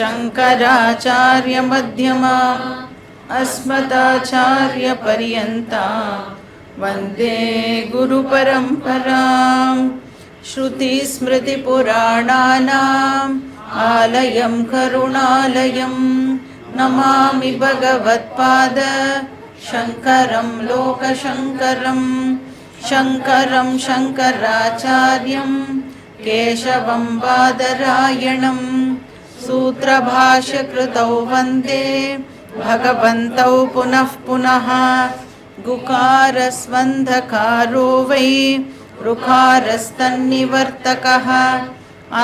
शङ्कराचार्यमध्यमा अस्मदाचार्यपर्यन्ता वन्दे गुरुपरम्परां श्रुतिस्मृतिपुराणानाम् आलयं करुणालयं नमामि भगवत्पाद शङ्करं लोकशङ्करं शङ्करं शङ्कराचार्यं केशवं बादरायणं सूत्रभाष्यकृतौ वन्दे भगवन्तौ पुनः पुनः गुकारस्वन्धकारो वै ऋकारस्तन्निवर्तकः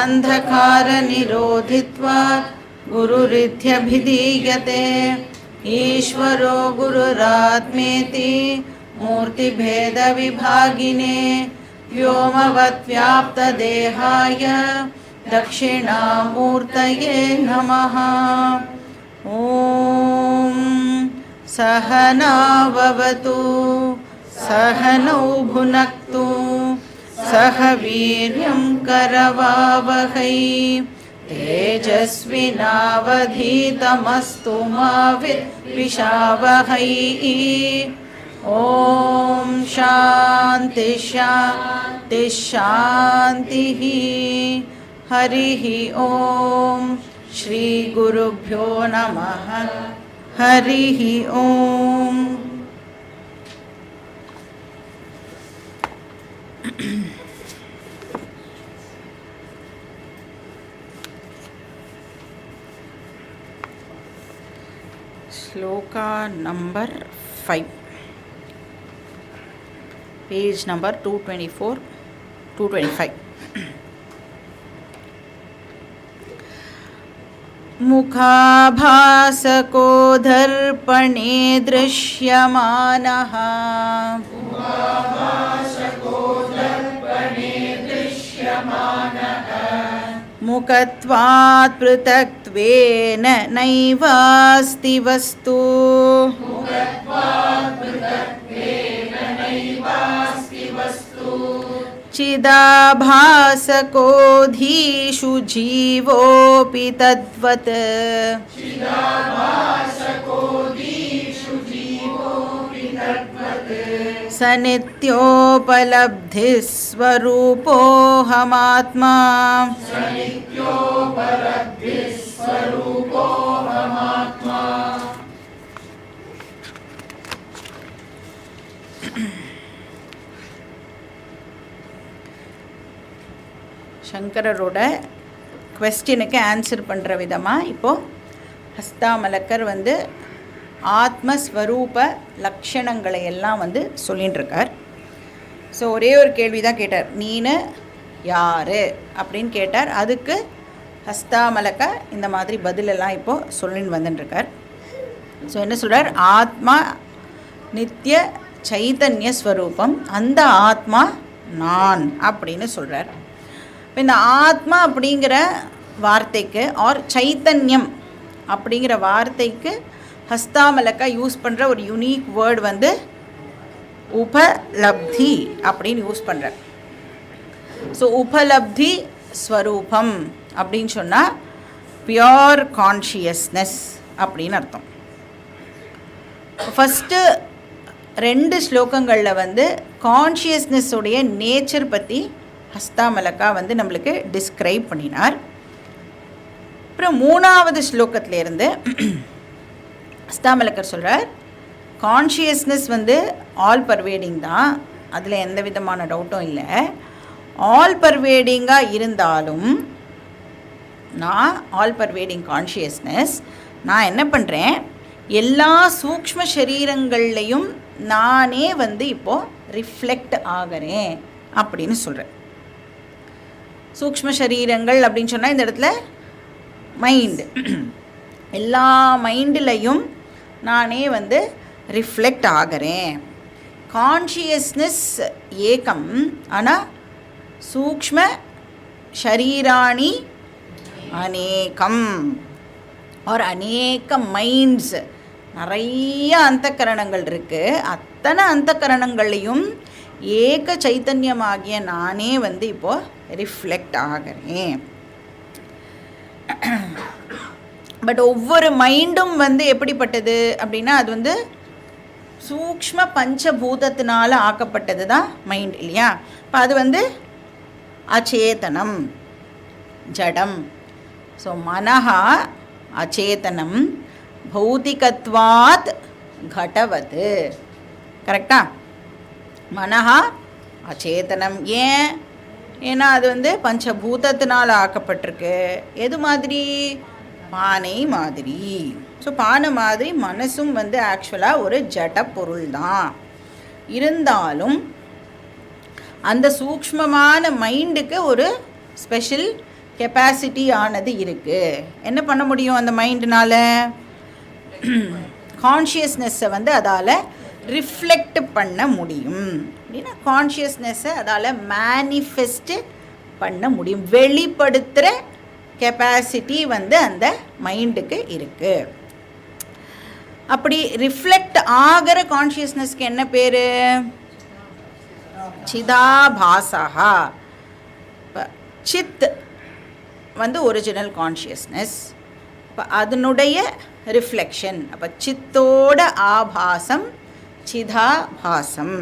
अन्धकारनिरोधित्वात् गुरुरित्यभिधीयते ईश्वरो गुरुरात्मेति मूर्तिभेदविभागिने व्योमवद्व्याप्तदेहाय दक्षिणामूर्तये नमः। ॐ सहनाववतु सहनौ भुनक्तु सह वीर्यं करवावहै तेजस्विनावधीतमस्तु मा विद्विषावहै। ॐ शान्ति शान्ति शान्तिः। हरिः ॐ श्री गुरुभ्यो नमः। हरिः ॐ। श्लोका नंबर 5, पेज नंबर 224 225। मुखाभासको दर्पणे दृश्यमानः मुखत्वात् पृथक्त्वेन नैवास्ति वस्तु चिदाभासकोऽधीषु जीवोऽपि तद्वत् स नित्योपलब्धिः स्वरूपोऽहमात्मा சங்கரரோட குவெஸ்டினுக்கு ஆன்சர் பண்ணுற விதமாக இப்போது ஹஸ்தாமலக்கர் வந்து ஆத்மஸ்வரூப லக்ஷணங்களை எல்லாம் வந்து சொல்லின்னு இருக்கார். ஸோ ஒரே ஒரு கேள்வி தான் கேட்டார், நீனு யார் அப்படின்னு கேட்டார். அதுக்கு ஹஸ்தாமலக்க இந்த மாதிரி பதிலெல்லாம் இப்போது சொல்லின்னு வந்துட்டுருக்கார். ஸோ என்ன சொல்கிறார், ஆத்மா நித்திய சைத்தன்ய ஸ்வரூபம், அந்த ஆத்மா நான் அப்படின்னு சொல்கிறார். இப்போ இந்த ஆத்மா அப்படிங்கிற வார்த்தைக்கு ஆர் சைத்தன்யம் அப்படிங்கிற வார்த்தைக்கு ஹஸ்தாமலக்கா யூஸ் பண்ணுற ஒரு யூனிக் வேர்டு வந்து உபலப்தி அப்படின்னு யூஸ் பண்ணுறார். ஸோ உபலப்தி ஸ்வரூபம் அப்படின்னு சொன்னால் பியோர் கான்ஷியஸ்னஸ் அப்படின்னு அர்த்தம். ஃபஸ்ட்டு 2 ஸ்லோகங்களில் வந்து கான்ஷியஸ்னஸுடைய நேச்சர் பற்றி ஹஸ்தாமலக்கா வந்து நம்மளுக்கு டிஸ்கிரைப் பண்ணினார். அப்புறம் 3வது ஸ்லோகத்திலேருந்து ஹஸ்தாமலக்கர் சொல்கிறார், கான்ஷியஸ்னஸ் வந்து ஆல் பர்வேடிங் தான், அதில் எந்த விதமான டவுட்டும் இல்லை. ஆல் பர்வேடிங்காக இருந்தாலும் நான் ஆல் பர்வேடிங் கான்ஷியஸ்னஸ், நான் என்ன பண்ணுறேன், எல்லா சூக்ஷ்ம சரீரங்கள்லையும் நானே வந்து இப்போது ரிஃப்ளெக்ட் ஆகிறேன் அப்படின்னு சொல்கிறேன். சூக்ஷ்ம சரீரங்கள் அப்படின்னு சொன்னால் இந்த இடத்துல மைண்டு, எல்லா மைண்டிலையும் நானே வந்து ரிஃப்ளெக்ட் ஆகிறேன். கான்ஷியஸ்னஸ் ஏகம், ஆனால் சூக்ஷ்ம ஷரீராணி அநேகம் ஒரு அநேக மைண்ட்ஸ், நிறைய அந்தக்கரணங்கள் இருக்குது. அத்தனை அந்தக்கரணங்களையும் ஏக சைத்தன்யமாகிய நானே வந்து இப்போது ரிஃப்ளெக்ட் ஆகிறேன். பட் ஒவ்வொரு மைண்டும் வந்து எப்படிப்பட்டது அப்படின்னா அது வந்து சூக்ஷ்ம பஞ்சபூதத்தினால ஆக்கப்பட்டது தான் மைண்ட் இல்லையா. இப்போ அது வந்து அச்சேதனம், ஜடம். ஸோ மனஹா அச்சேதனம் பௌதிகத்வாத் கடவது. கரெக்டா? மனஹா அச்சேதனம். ஏன்னா அது வந்து பஞ்சபூதத்தினால் ஆக்கப்பட்டிருக்கு. எது மாதிரி? பானை மாதிரி. ஸோ பானை மாதிரி மனசும் வந்து ஆக்சுவலாக ஒரு ஜட பொருள் தான். இருந்தாலும் அந்த சூக்ஷ்மமான மைண்டுக்கு ஒரு ஸ்பெஷல் கெப்பாசிட்டி ஆனது இருக்குது. என்ன பண்ண முடியும் அந்த மைண்டுனால? கான்ஷியஸ்னஸ்ஸை வந்து அதால் ரிஃப்ளெக்ட் பண்ண முடியும். அப்படின்னா கான்ஷியஸ்னஸ்ஸை அதால் மேனிஃபெஸ்ட்டு பண்ண முடியும். வெளிப்படுத்துகிற கெப்பாசிட்டி வந்து அந்த மைண்டுக்கு இருக்குது. அப்படி ரிஃப்ளெக்ட் ஆகிற கான்ஷியஸ்னஸ்க்கு என்ன பேர்? சிதாபாசா. இப்போ சித் வந்து ஒரிஜினல் கான்ஷியஸ்னஸ். இப்போ அதனுடைய ரிஃப்ளெக்ஷன். அப்போ சித்தோட ஆபாசம் சிதாபாசம்.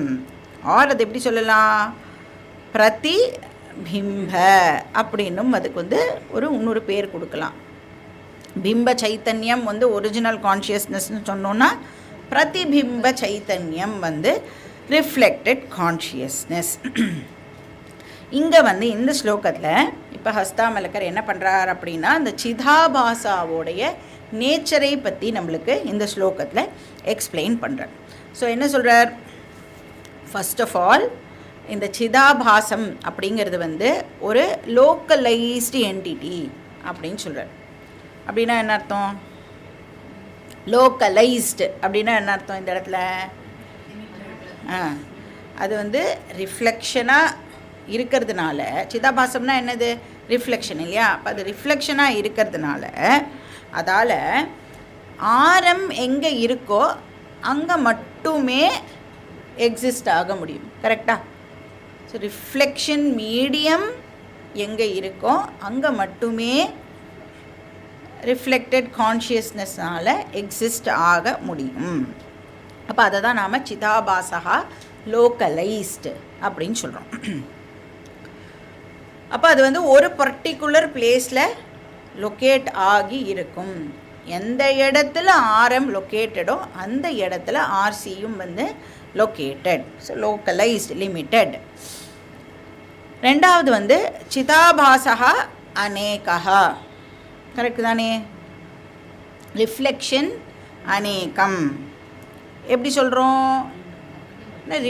ஆர் அது எப்படி சொல்லலாம்? பிரதிபிம்ப அப்படின்னும் அதுக்கு வந்து இன்னொரு பேர் கொடுக்கலாம். பிம்ப சைத்தன்யம் வந்து ஒரிஜினல் கான்ஷியஸ்னஸ்னு சொன்னோன்னா பிரதிபிம்ப சைத்தன்யம் வந்து ரிஃப்ளெக்டட் கான்ஷியஸ்னஸ். இங்கே வந்து இந்த ஸ்லோகத்தில் இப்போ ஹஸ்தாமலக்கர் என்ன பண்ணுறார் அப்படின்னா அந்த சிதாபாசாவோடைய நேச்சரை பற்றி நம்மளுக்கு இந்த ஸ்லோகத்தில் எக்ஸ்பிளைன் பண்ணுறார். ஸோ என்ன சொல்கிறார்? ஃபர்ஸ்ட் ஆஃப் ஆல் இந்த சிதாபாசம் அப்படிங்கிறது வந்து ஒரு லோக்கலைஸ்டு என்டிட்டி அப்படின்னு சொல்கிறார். அப்படின்னா என்ன அர்த்தம்? லோக்கலைஸ்டு அப்படின்னா என்ன அர்த்தம் இந்த இடத்துல? அது வந்து ரிஃப்ளெக்ஷனாக இருக்கிறதுனால, சிதாபாசம்னா என்னது? ரிஃப்ளெக்ஷன் இல்லையா? அப்போ அது ரிஃப்ளெக்ஷனாக இருக்கிறதுனால அதால் ஆரம் எங்கே இருக்கோ அங்கே மட்டுமே எக்ஸிஸ்ட் ஆக முடியும். கரெக்டாக? ஸோ ரிஃப்ளெக்ஷன் மீடியம் எங்கே இருக்கோ அங்கே மட்டுமே ரிஃப்ளெக்டட் கான்ஷியஸ்னஸ்னால் எக்ஸிஸ்ட் ஆக முடியும். அப்போ அதை தான் நாம் சிதாபாசா லோக்கலைஸ்டு அப்படின்னு சொல்கிறோம். அப்போ அது வந்து ஒரு பர்டிகுலர் பிளேஸில் லொக்கேட் ஆகி இருக்கும். எந்த இடத்துல ஆரம் லொக்கேட்டடோ அந்த இடத்துல ஆர்சியும் வந்து லொக்கேட்டட். So localised, limited. ரெண்டாவது வந்து சிதாபாசா அநேகா. கரெக்டு தானே? ரிஃப்ளெக்ஷன் அநேகம். எப்படி சொல்கிறோம்?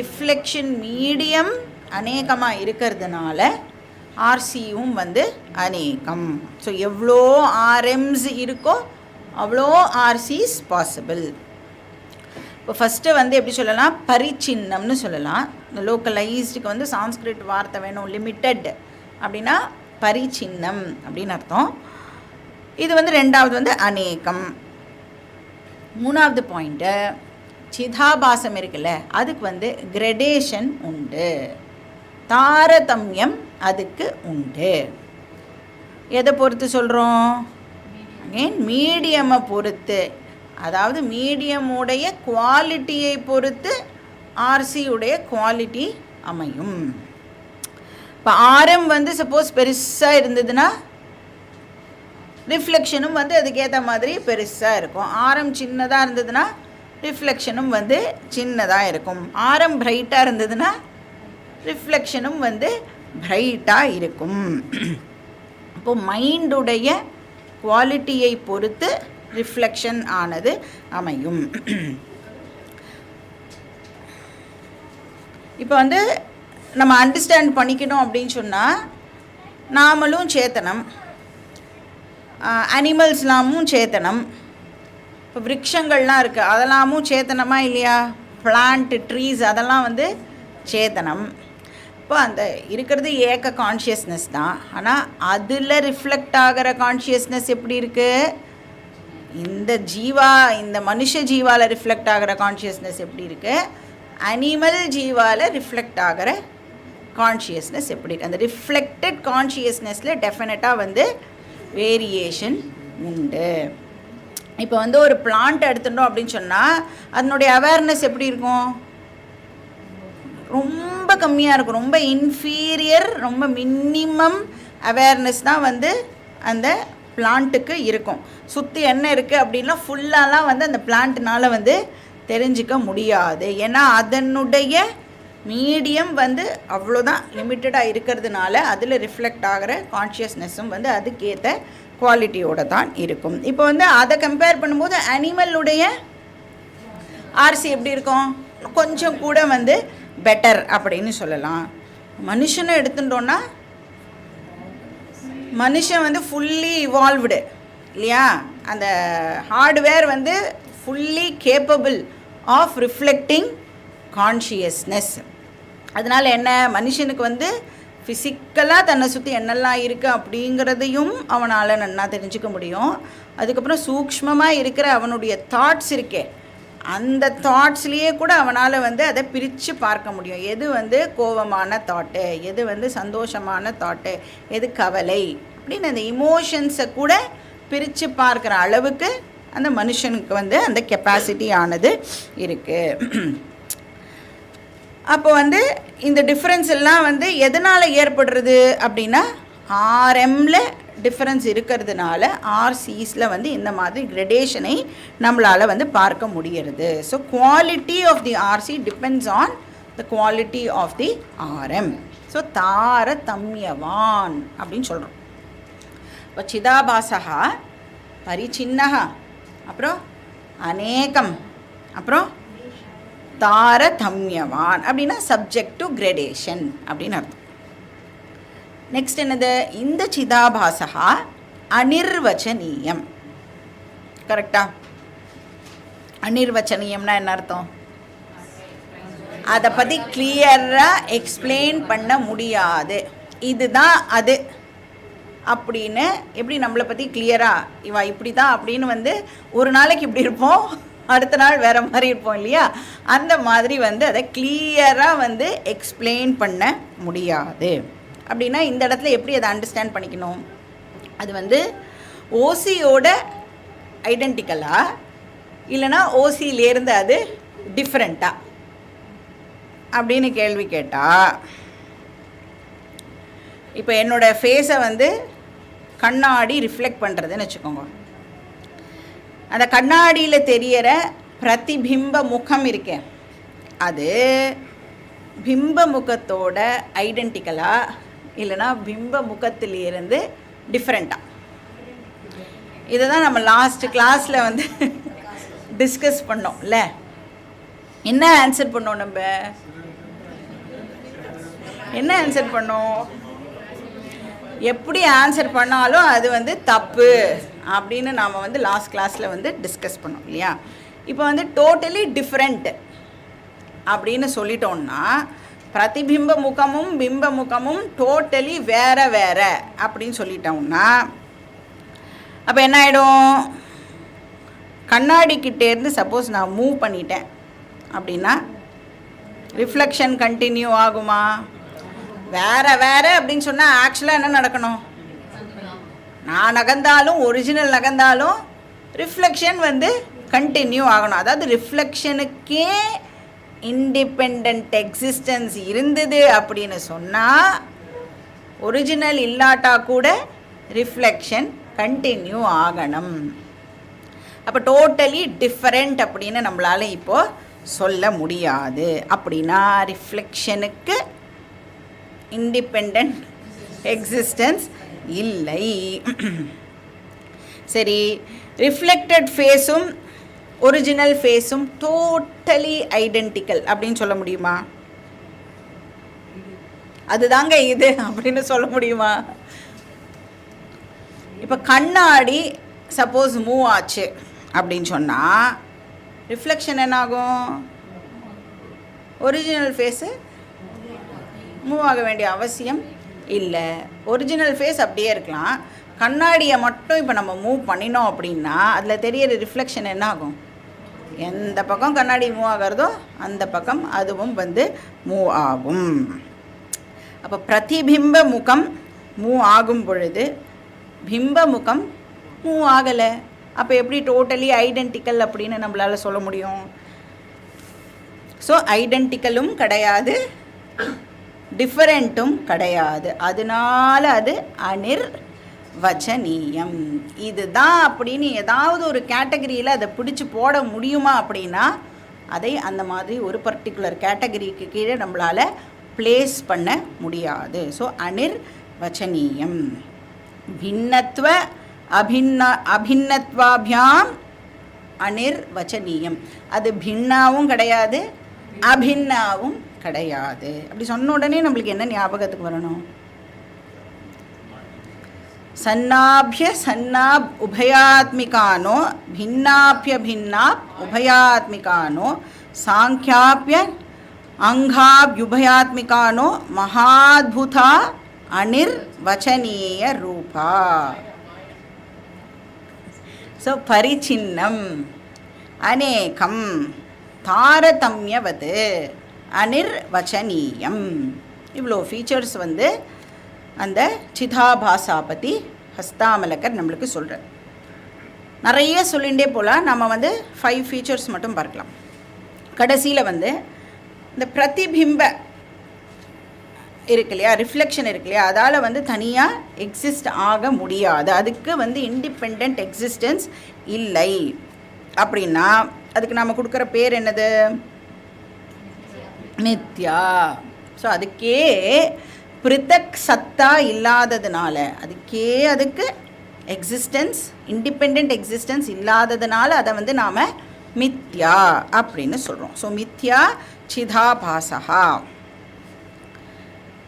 ரிஃப்ளெக்ஷன் மீடியம் அநேகமாக இருக்கிறதுனால ஆர்சியும் வந்து அநேகம். ஸோ எவ்வளோ ஆர்எம்ஸ் இருக்கோ அவ்வளோ ஆர்சிஸ் பாசிபிள். இப்போ ஃபஸ்ட்டு வந்து எப்படி சொல்லலாம்? பரிச்சின்னம்னு சொல்லலாம். இந்த லோக்கலைஸ்டுக்கு வந்து சான்ஸ்கிரிட் வார்த்தை வேணும். லிமிட்டட் அப்படின்னா பரிச்சின்னம் அப்படின்னு அர்த்தம். இது வந்து ரெண்டாவது வந்து அநேகம். மூணாவது பாயிண்ட்டு சிதாபாசம் இருக்குல்ல, அதுக்கு வந்து கிரடேஷன் உண்டு, தாரதமியம் அதுக்கு உண்டு. எதை பொறுத்து சொல்கிறோம்? அகெயின் மீடியமை பொறுத்து. அதாவது மீடியமுடைய குவாலிட்டியை பொறுத்து ஆர்சியுடைய குவாலிட்டி அமையும். இப்போ ஆரம் வந்து சப்போஸ் பெருசாக இருந்ததுன்னா ரிஃப்ளெக்ஷனும் வந்து அதுக்கேற்ற மாதிரி பெருசாக இருக்கும். ஆரம் சின்னதாக இருந்ததுன்னா ரிஃப்ளெக்ஷனும் வந்து சின்னதாக இருக்கும். ஆரம் பிரைட்டாக இருந்ததுன்னா ரிஃப்ளெக்ஷனும் வந்து பிரைட்டாக இருக்கும். அப்போது மைண்டுடைய குவாலிட்டியை பொறுத்து ரிஃப்ளெக்ஷன் ஆனது அமையும். இப்போ வந்து நம்ம அண்டர்ஸ்டாண்ட் பண்ணிக்கணும் அப்படின்னு சொன்னால், நாமளும் சேத்தனம், அனிமல்ஸ்லாமும் சேத்தனம். இப்போ விருட்சங்கள்லாம் இருக்குது, அதெல்லாமும் சேத்தனமாக இல்லையா? பிளான்ட், ட்ரீஸ் அதெல்லாம் வந்து சேத்தனம். இப்போ அந்த இருக்கிறது ஏக கான்ஷியஸ்னஸ் தான். ஆனால் அதில் ரிஃப்ளெக்ட் ஆகிற கான்ஷியஸ்னஸ் எப்படி இருக்குது? இந்த மனுஷ ஜீவாவில் ரிஃப்ளெக்ட் ஆகிற கான்ஷியஸ்னஸ் எப்படி இருக்குது? அனிமல் ஜீவாவில் ரிஃப்ளெக்ட் ஆகிற கான்ஷியஸ்னஸ் எப்படி இருக்குது? அந்த ரிஃப்ளெக்டட் கான்ஷியஸ்னஸில் டெஃபினட்டாக வந்து வேரியேஷன் உண்டு. இப்போ வந்து ஒரு பிளான்ட் எடுத்துட்டோம் அப்படின்னு சொன்னால் அதனுடைய அவேர்னஸ் எப்படி இருக்கும்? ரொம்ப கம்மியாக இருக்கும், ரொம்ப இன்ஃபீரியர், ரொம்ப மினிமம் அவேர்னஸ் தான் வந்து அந்த பிளான்ட்டுக்கு இருக்கும். சுற்றி என்ன இருக்குது அப்படின்னா ஃபுல்லாலாம் வந்து அந்த பிளான்ட்னால் வந்து தெரிஞ்சிக்க முடியாது. ஏன்னா அதனுடைய மீடியம் வந்து அவ்வளோதான் லிமிட்டடாக இருக்கிறதுனால அதில் ரிஃப்ளெக்ட் ஆகிற கான்ஷியஸ்னஸும் வந்து அதுக்கேற்ற குவாலிட்டியோடு தான் இருக்கும். இப்போ வந்து அதை கம்பேர் பண்ணும்போது அனிமலுடைய ஆர்சி எப்படி இருக்கும்? கொஞ்சம் கூட வந்து பெட்டர் அப்படின்னு சொல்லலாம். மனுஷனை எடுத்துட்டோன்னா மனுஷன் வந்து ஃபுல்லி இவால்வ்டு இல்லையா? அந்த ஹார்ட்வேர் வந்து fully capable of reflecting consciousness. அதனால் என்ன, மனுஷனுக்கு வந்து ஃபிசிக்கலாக தன்னை சுற்றி என்னெல்லாம் இருக்குது அப்படிங்கிறதையும் அவனால் நன்னா தெரிஞ்சுக்க முடியும். அதுக்கப்புறம் சூக்ஷ்மமாக இருக்கிற அவனுடைய தாட்ஸ் இருக்கே, அந்த தாட்ஸ்லேயே கூட அவனால் வந்து அதை பிரித்து பார்க்க முடியும். எது வந்து கோபமான தாட்டு, எது வந்து சந்தோஷமான தாட்டு, எது கவலை அப்படின்னு அந்த இமோஷன்ஸை கூட பிரித்து பார்க்குற அளவுக்கு அந்த மனுஷனுக்கு வந்து அந்த கெப்பாசிட்டி ஆனது இருக்குது. அப்போ வந்து இந்த டிஃப்ரென்ஸ் எல்லாம் வந்து எதனால் ஏற்படுறது அப்படின்னா ஆர்எம்மில் டிஃப்ரென்ஸ் இருக்கிறதுனால ஆர்சிஸில் வந்து இந்த மாதிரி கிரடேஷனை நம்மளால் வந்து பார்க்க முடிகிறது. So quality of the RC depends on the குவாலிட்டி ஆஃப் தி ஆர்எம். ஸோ தாரதம்யவான் அப்படின்னு சொல்கிறோம். இப்போ சிதாபாசகா, பரிச்சின்னஹா, அப்புறம் அநேகம், அப்புறம் தாரதம்யவான் அப்படின்னா சப்ஜெக்ட் டு கிரடேஷன் அப்படின்னு அர்த்தம். நெக்ஸ்ட் என்னது, இந்த சிதாபாசகா அனிர்வச்சனீயம். கரெக்டா? அனிர்வச்சனீயம்னா என்ன அர்த்தம்? அதை பற்றி கிளியராக எக்ஸ்பிளைன் பண்ண முடியாது. இதுதான் அது அப்படின்னு எப்படி நம்மளை பற்றி கிளியராக இவா இப்படி தான் அப்படின்னு வந்து ஒரு நாளைக்கு இப்படி இருப்போம், அடுத்த நாள் வேறு மாதிரி இருப்போம் இல்லையா? அந்த மாதிரி வந்து அதை கிளியராக வந்து எக்ஸ்பிளைன் பண்ண முடியாது. அப்படின்னா இந்த இடத்துல எப்படி அதை அண்டர்ஸ்டாண்ட் பண்ணிக்கணும்? அது வந்து ஓசியோட ஐடென்டிக்கலா இல்லைனா ஓசியிலேருந்து அது டிஃப்ரெண்ட்டா அப்படின்னு கேள்வி கேட்டால், இப்போ என்னோடய ஃபேஸை வந்து கண்ணாடி ரிஃப்ளெக்ட் பண்ணுறதுன்னு வச்சுக்கோங்க. அந்த கண்ணாடியில் தெரிகிற பிரதிபிம்ப முகம் இருக்கே, அது பிம்ப முகத்தோட ஐடென்டிக்கலா இல்லைனா பிம்ப முகத்திலிருந்து டிஃப்ரெண்ட்டாக. இதை தான் நம்ம லாஸ்ட் கிளாஸில் வந்து டிஸ்கஸ் பண்ணோம்ல. என்ன ஆன்சர் பண்ணோம்? நம்ம என்ன ஆன்சர் பண்ணோம்? எப்படி ஆன்சர் பண்ணாலும் அது வந்து தப்பு அப்படின்னு நாம் வந்து லாஸ்ட் கிளாஸில் வந்து டிஸ்கஸ் பண்ணோம் இல்லையா? இப்போ வந்து டோட்டலி டிஃப்ரெண்ட் அப்படின்னு சொல்லிட்டோம்னா பிரதிபிம்ப முகமும் பிம்ப முகமும் டோட்டலி வேறு வேறு அப்படின்னு சொல்லிட்டோம்னா அப்போ என்ன ஆகிடும்? கண்ணாடிக்கிட்டேருந்து சப்போஸ் நான் மூவ் பண்ணிட்டேன் அப்படின்னா ரிஃப்ளெக்ஷன் கண்டினியூ ஆகுமா? வேறு வேறு அப்படின்னு சொன்னால் ஆக்சுவலாக என்ன நடக்கணும்? நான் நகர்ந்தாலும் ஒரிஜினல் நகர்ந்தாலும் ரிஃப்ளெக்ஷன் வந்து கண்டினியூ ஆகணும். அதாவது ரிஃப்ளெக்ஷனுக்கே இண்டிபெண்ட் எக்ஸிஸ்டன்ஸ் இருந்தது அப்படின்னு சொன்னால் ஒரிஜினல் இல்லாட்டா கூட ரிஃப்ளெக்ஷன் கண்டினியூ ஆகணும். அப்போ டோட்டலி டிஃப்ரெண்ட் அப்படின்னு நம்மளால் இப்போது சொல்ல முடியாது. அப்படின்னா ரிஃப்ளெக்ஷனுக்கு இண்டிபெண்ட் எக்ஸிஸ்டன்ஸ் இல்லை. சரி, ரிஃப்ளெக்டட் ஃபேஸும் ஒரிஜினல் ஃபேஸும் டோட்டலி ஐடென்டிக்கல் அப்படின்னு சொல்ல முடியுமா? அதுதாங்க இது அப்படின்னு சொல்ல முடியுமா? இப்போ கண்ணாடி சப்போஸ் மூவ் ஆச்சு அப்படின்னு சொன்னால் ரிஃப்ளெக்ஷன் என்னாகும்? ஒரிஜினல் ஃபேஸு மூவ் ஆக வேண்டிய அவசியம் இல்லை. ஒரிஜினல் ஃபேஸ் அப்படியே இருக்கலாம். கண்ணாடியை மட்டும் இப்போ நம்ம மூவ் பண்ணினோம் அப்படின்னா அதில் தெரியிற ரிஃப்ளெக்ஷன் என்ன ஆகும்? எந்த பக்கம் கண்ணாடி மூவ் ஆகிறதோ அந்த பக்கம் அதுவும் வந்து மூவ் ஆகும். அப்போ பிரதிபிம்ப முகம் மூவ் ஆகும் பொழுது பிம்ப முகம் மூவ் ஆகலை. அப்போ எப்படி டோட்டலி ஐடென்டிக்கல் அப்படின்னு நம்மளால் சொல்ல முடியும்? ஸோ ஐடென்டிக்கலும் கிடையாது, டிஃபரெண்ட்டும் கிடையாது. அதனால அது அனிர்வச்சனீயம். இதுதான் அப்படின்னு ஏதாவது ஒரு கேட்டகரியில் அதை பிடிச்சி போட முடியுமா அப்படின்னா அதை அந்த மாதிரி ஒரு பர்டிகுலர் கேட்டகரிக்கு கீழே நம்மளால் பிளேஸ் பண்ண முடியாது. ஸோ அனிர்வச்சனீயம். பின்னத்வ அபின்னத்வாபியாம் அனிர்வச்சனீயம். அது பின்னாவும் கிடையாது, அபின்னாவும் கிடையாது. அப்படி சொன்ன உடனே நம்மளுக்கு என்ன ஞாபகத்துக்கு வரணும்? சன்னாபிய சன்னாப் உபயாத்மிகானோ பின்னாபிய பின்னாப் உபயாத்மிகானோ சாங்கியாபிய அங்காப்யுபயாத்மிகானோ மகாத்புதா அனிர்வச்சனீய ரூபா. ஸோ பரிச்சின்னம் அநேகம் தாரதமியவது அனிர்வச்சனீயம். இவ்வளோ ஃபீச்சர்ஸ் வந்து அந்த சிதாபாசா பற்றி ஹஸ்தாமலக்கர் நம்மளுக்கு சொல்கிறார். நிறைய சொல்லிகிட்டே போகலாம். நம்ம வந்து 5 ஃபீச்சர்ஸ் மட்டும் பார்க்கலாம். கடைசியில் வந்து இந்த பிரதிபிம்ப இருக்கு இல்லையா, ரிஃப்ளெக்ஷன் இருக்கு இல்லையா, அதால் வந்து தனியாக எக்ஸிஸ்ட் ஆக முடியாது. அதுக்கு வந்து இண்டிபெண்ட் எக்ஸிஸ்டன்ஸ் இல்லை அப்படின்னா அதுக்கு நாம் கொடுக்குற பேர் என்னது? மித்யா. ஸோ அதுக்கே பிரித்தக் சத்தா இல்லாததுனால, அதுக்கு எக்ஸிஸ்டன்ஸ், இண்டிபெண்ட் எக்ஸிஸ்டன்ஸ் இல்லாததுனால அதை வந்து நாம் மித்யா அப்படின்னு சொல்கிறோம். ஸோ மித்யா சிதாபாசா.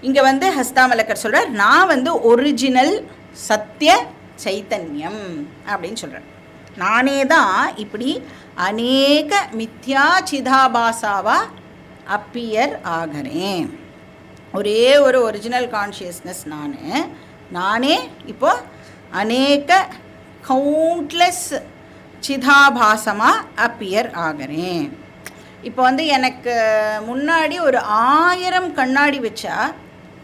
இங்கே வந்து ஹஸ்தாமலக்கர் சொல்கிறார், நான் வந்து ஒரிஜினல் சத்திய சைத்தன்யம் அப்படின்னு சொல்கிறேன். நானே தான் இப்படி அநேக மித்யா சிதாபாசாவா அப்பியர் ஆகிறேன். ஒரே ஒரு ஒரிஜினல் கான்ஷியஸ்னஸ் நானே இப்போ அநேக கவுண்ட்லெஸ் சிதாபாசமாக அப்பியர் ஆகிறேன். இப்போ வந்து எனக்கு முன்னாடி ஒரு 1000 கண்ணாடி வச்சா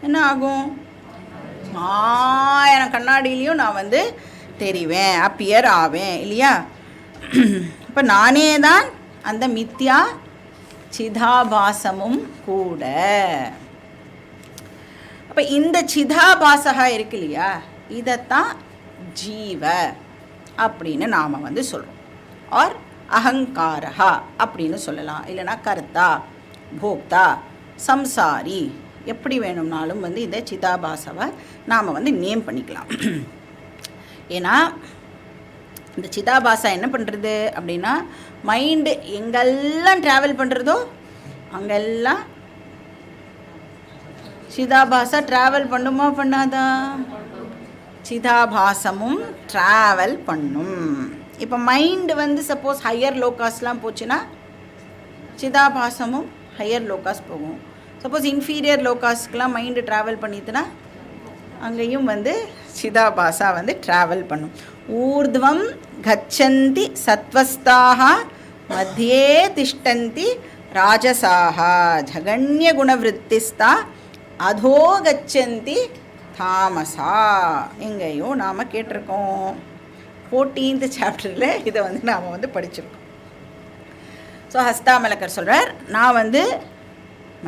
என்ன ஆகும்? 1000 கண்ணாடியிலையும் நான் வந்து தெரிவேன், அப்பியர் ஆவேன் இல்லையா? இப்போ நானே தான் அந்த மித்யா சிதாபாசமும் கூட. அப்போ இந்த சிதாபாசகா இருக்கு இல்லையா, இதைத்தான் ஜீவ அப்படின்னு நாம் வந்து சொல்கிறோம். ஆர் அகங்காரா அப்படின்னு சொல்லலாம், இல்லைனா கர்த்தா, போக்தா, சம்சாரி, எப்படி வேணும்னாலும் வந்து இந்த சிதாபாசவை நாம் வந்து நேம் பண்ணிக்கலாம். ஏன்னா இந்த சிதாபாசா என்ன பண்ணுறது அப்படின்னா, மைண்டு எங்கெல்லாம் ட்ராவல் பண்ணுறதோ அங்கெல்லாம் சிதாபாசா ட்ராவல் பண்ணுமா பண்ணாதா? சிதாபாசமும் ட்ராவல் பண்ணும். இப்போ மைண்டு வந்து சப்போஸ் ஹையர் லோகாஸ்லாம் போச்சுன்னா சிதாபாசமும் ஹையர் லோகாஸ் போகும். சப்போஸ் இன்ஃபீரியர் லோகாஸ்க்கெலாம் மைண்டு ட்ராவல் பண்ணிட்டுனா அங்கேயும் வந்து சிதாபாசா வந்து ட்ராவல் பண்ணும். ஊர்துவம் கச்சந்தி சத்வஸ்தாக மத்தியே திஷ்டந்தி ராஜசாக ஜகன்ய குணவிருத்திஸ்தா அதோ கச்சந்தி தாமசா. எங்கேயும் நாம் கேட்டிருக்கோம். 14th சாப்டரில் இதை வந்து நாம் வந்து படிச்சிருக்கோம். ஸோ ஹஸ்தாமலக்கர் சொல்கிறார், நான் வந்து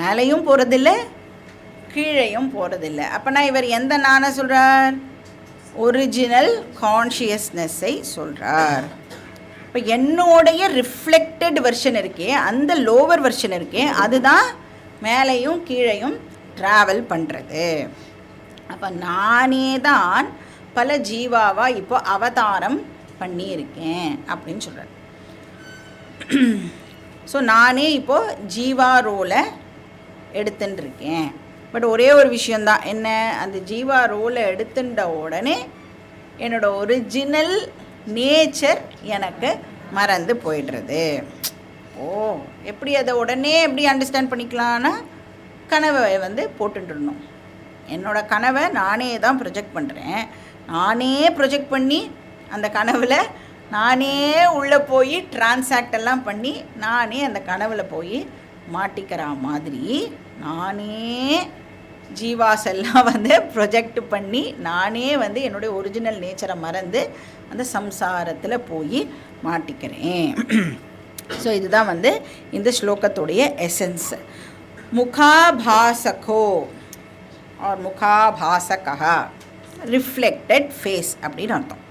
மேலேயும் போகிறதில்ல கீழேயும் போகிறதில்ல. அப்போனா இவர் எந்த நானை சொல்கிறார்? ஒரிஜினல் கான்ஷியஸ்னஸை சொல்கிறார். இப்போ என்னுடைய ரிஃப்ளெக்டட் வெர்ஷன் இருக்கே, அந்த லோவர் வெர்ஷன் இருக்கே, அதுதான் மேலேயும் கீழேயும் ட்ராவல் பண்ணுறது. அப்போ நானே தான் பல ஜீவாவாக இப்போ அவதாரம் பண்ணியிருக்கேன் அப்படின்னு சொல்கிறார். ஸோ நானே இப்போது ஜீவா ரோலை எடுத்துட்டுருக்கேன். பட் ஒரே ஒரு விஷயந்தான், என்ன, அந்த ஜீவா ரோலை எடுத்துட்ட உடனே என்னோடய ஒரிஜினல் நேச்சர் எனக்கு மறந்து போயிடுறது. ஓ, எப்படி அதை உடனே எப்படி அண்டர்ஸ்டாண்ட் பண்ணிக்கலான்னா, கனவை வந்து போட்டுட்டுருணும். என்னோடய கனவை நானே தான் ப்ரொஜெக்ட் பண்ணுறேன். நானே ப்ரொஜெக்ட் பண்ணி அந்த கனவில் நானே உள்ளே போய் டிரான்சாக்ட் எல்லாம் பண்ணி நானே அந்த கனவில் போய் மாட்டிக்கிற மாதிரி நானே ஜீவாஸ் எல்லாம் வந்து ப்ரொஜெக்ட் பண்ணி நானே வந்து என்னுடைய ஒரிஜினல் நேச்சரை மறந்து அந்த சம்சாரத்தில் போய் மாட்டிக்கிறேன். ஸோ இதுதான் வந்து இந்த ஸ்லோகத்துடைய எசன்ஸ். முகாபாசகோ ஆர் முகாபாசகா ரிஃப்ளெக்டட் ஃபேஸ் அப்படின்னு அர்த்தம்.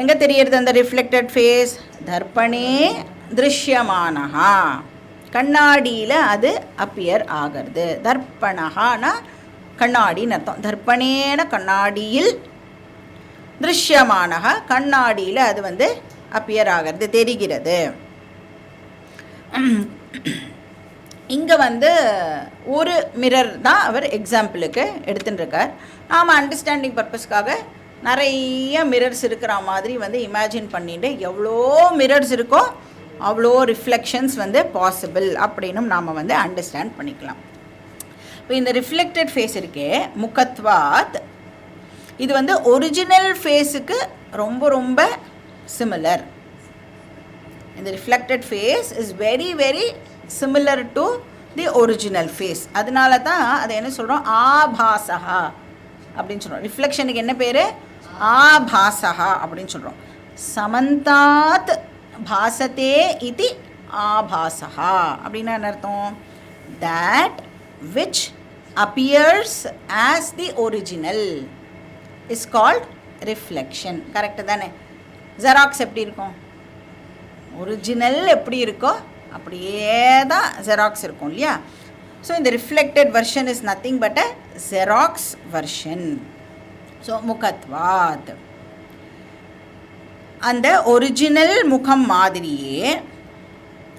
எங்கே தெரியறது அந்த ரிஃப்ளெக்டட் ஃபேஸ்? தர்ப்பணே திருஷ்யமானஹா, கண்ணாடியில் அது அப்பியர் ஆகிறது. தர்ப்பணஹானா கண்ணாடின்னு அர்த்தம். தர்ப்பணேன கண்ணாடியில், திருஷ்யமானஹா கண்ணாடியில் அது வந்து அப்பியர் ஆகிறது, தெரிகிறது. இங்கே வந்து ஒரு மிரர் தான் அவர் எக்ஸாம்பிளுக்கு எடுத்துட்டுருக்கார். நாம் அண்டர்ஸ்டாண்டிங் பர்பஸ்க்காக நிறைய மிரர்ஸ் இருக்கிற மாதிரி வந்து இமேஜின் பண்ணிட்டு எவ்வளோ மிரர்ஸ் இருக்கோ அவ்வளோ ரிஃப்ளெக்ஷன்ஸ் வந்து பாசிபிள் அப்படின்னு நாம் வந்து அண்டர்ஸ்டாண்ட் பண்ணிக்கலாம். இப்போ இந்த ரிஃப்ளெக்டட் ஃபேஸ் இருக்கே முகத்வாத், இது வந்து ஒரிஜினல் ஃபேஸுக்கு ரொம்ப ரொம்ப சிமிலர். இந்த reflected face is very very similar to the original face. அதனால தான் அதை என்ன சொல்கிறோம்? ஆபாசகா அப்படின்னு சொல்கிறோம். ரிஃப்ளெக்ஷனுக்கு என்ன பேர்? ஆபாசகா அப்படின்னு சொல்கிறோம். சமந்தாத் பாசத்தே இது ஆபாசகா அப்படின்னா என்ன அர்த்தம்? that which appears as the original is called reflection. Correct தானே? ஜெராக்ஸ் எப்படி இருக்கும்? ஒரிஜினல் எப்படி இருக்கோ அப்படியே தான் ஜெராக்ஸ் இருக்கும் இல்லையா? ஸோ இந்த reflected version is nothing but a xerox version. So முகத்வாத், அந்த ஒரிஜினல் முகம் மாதிரியே.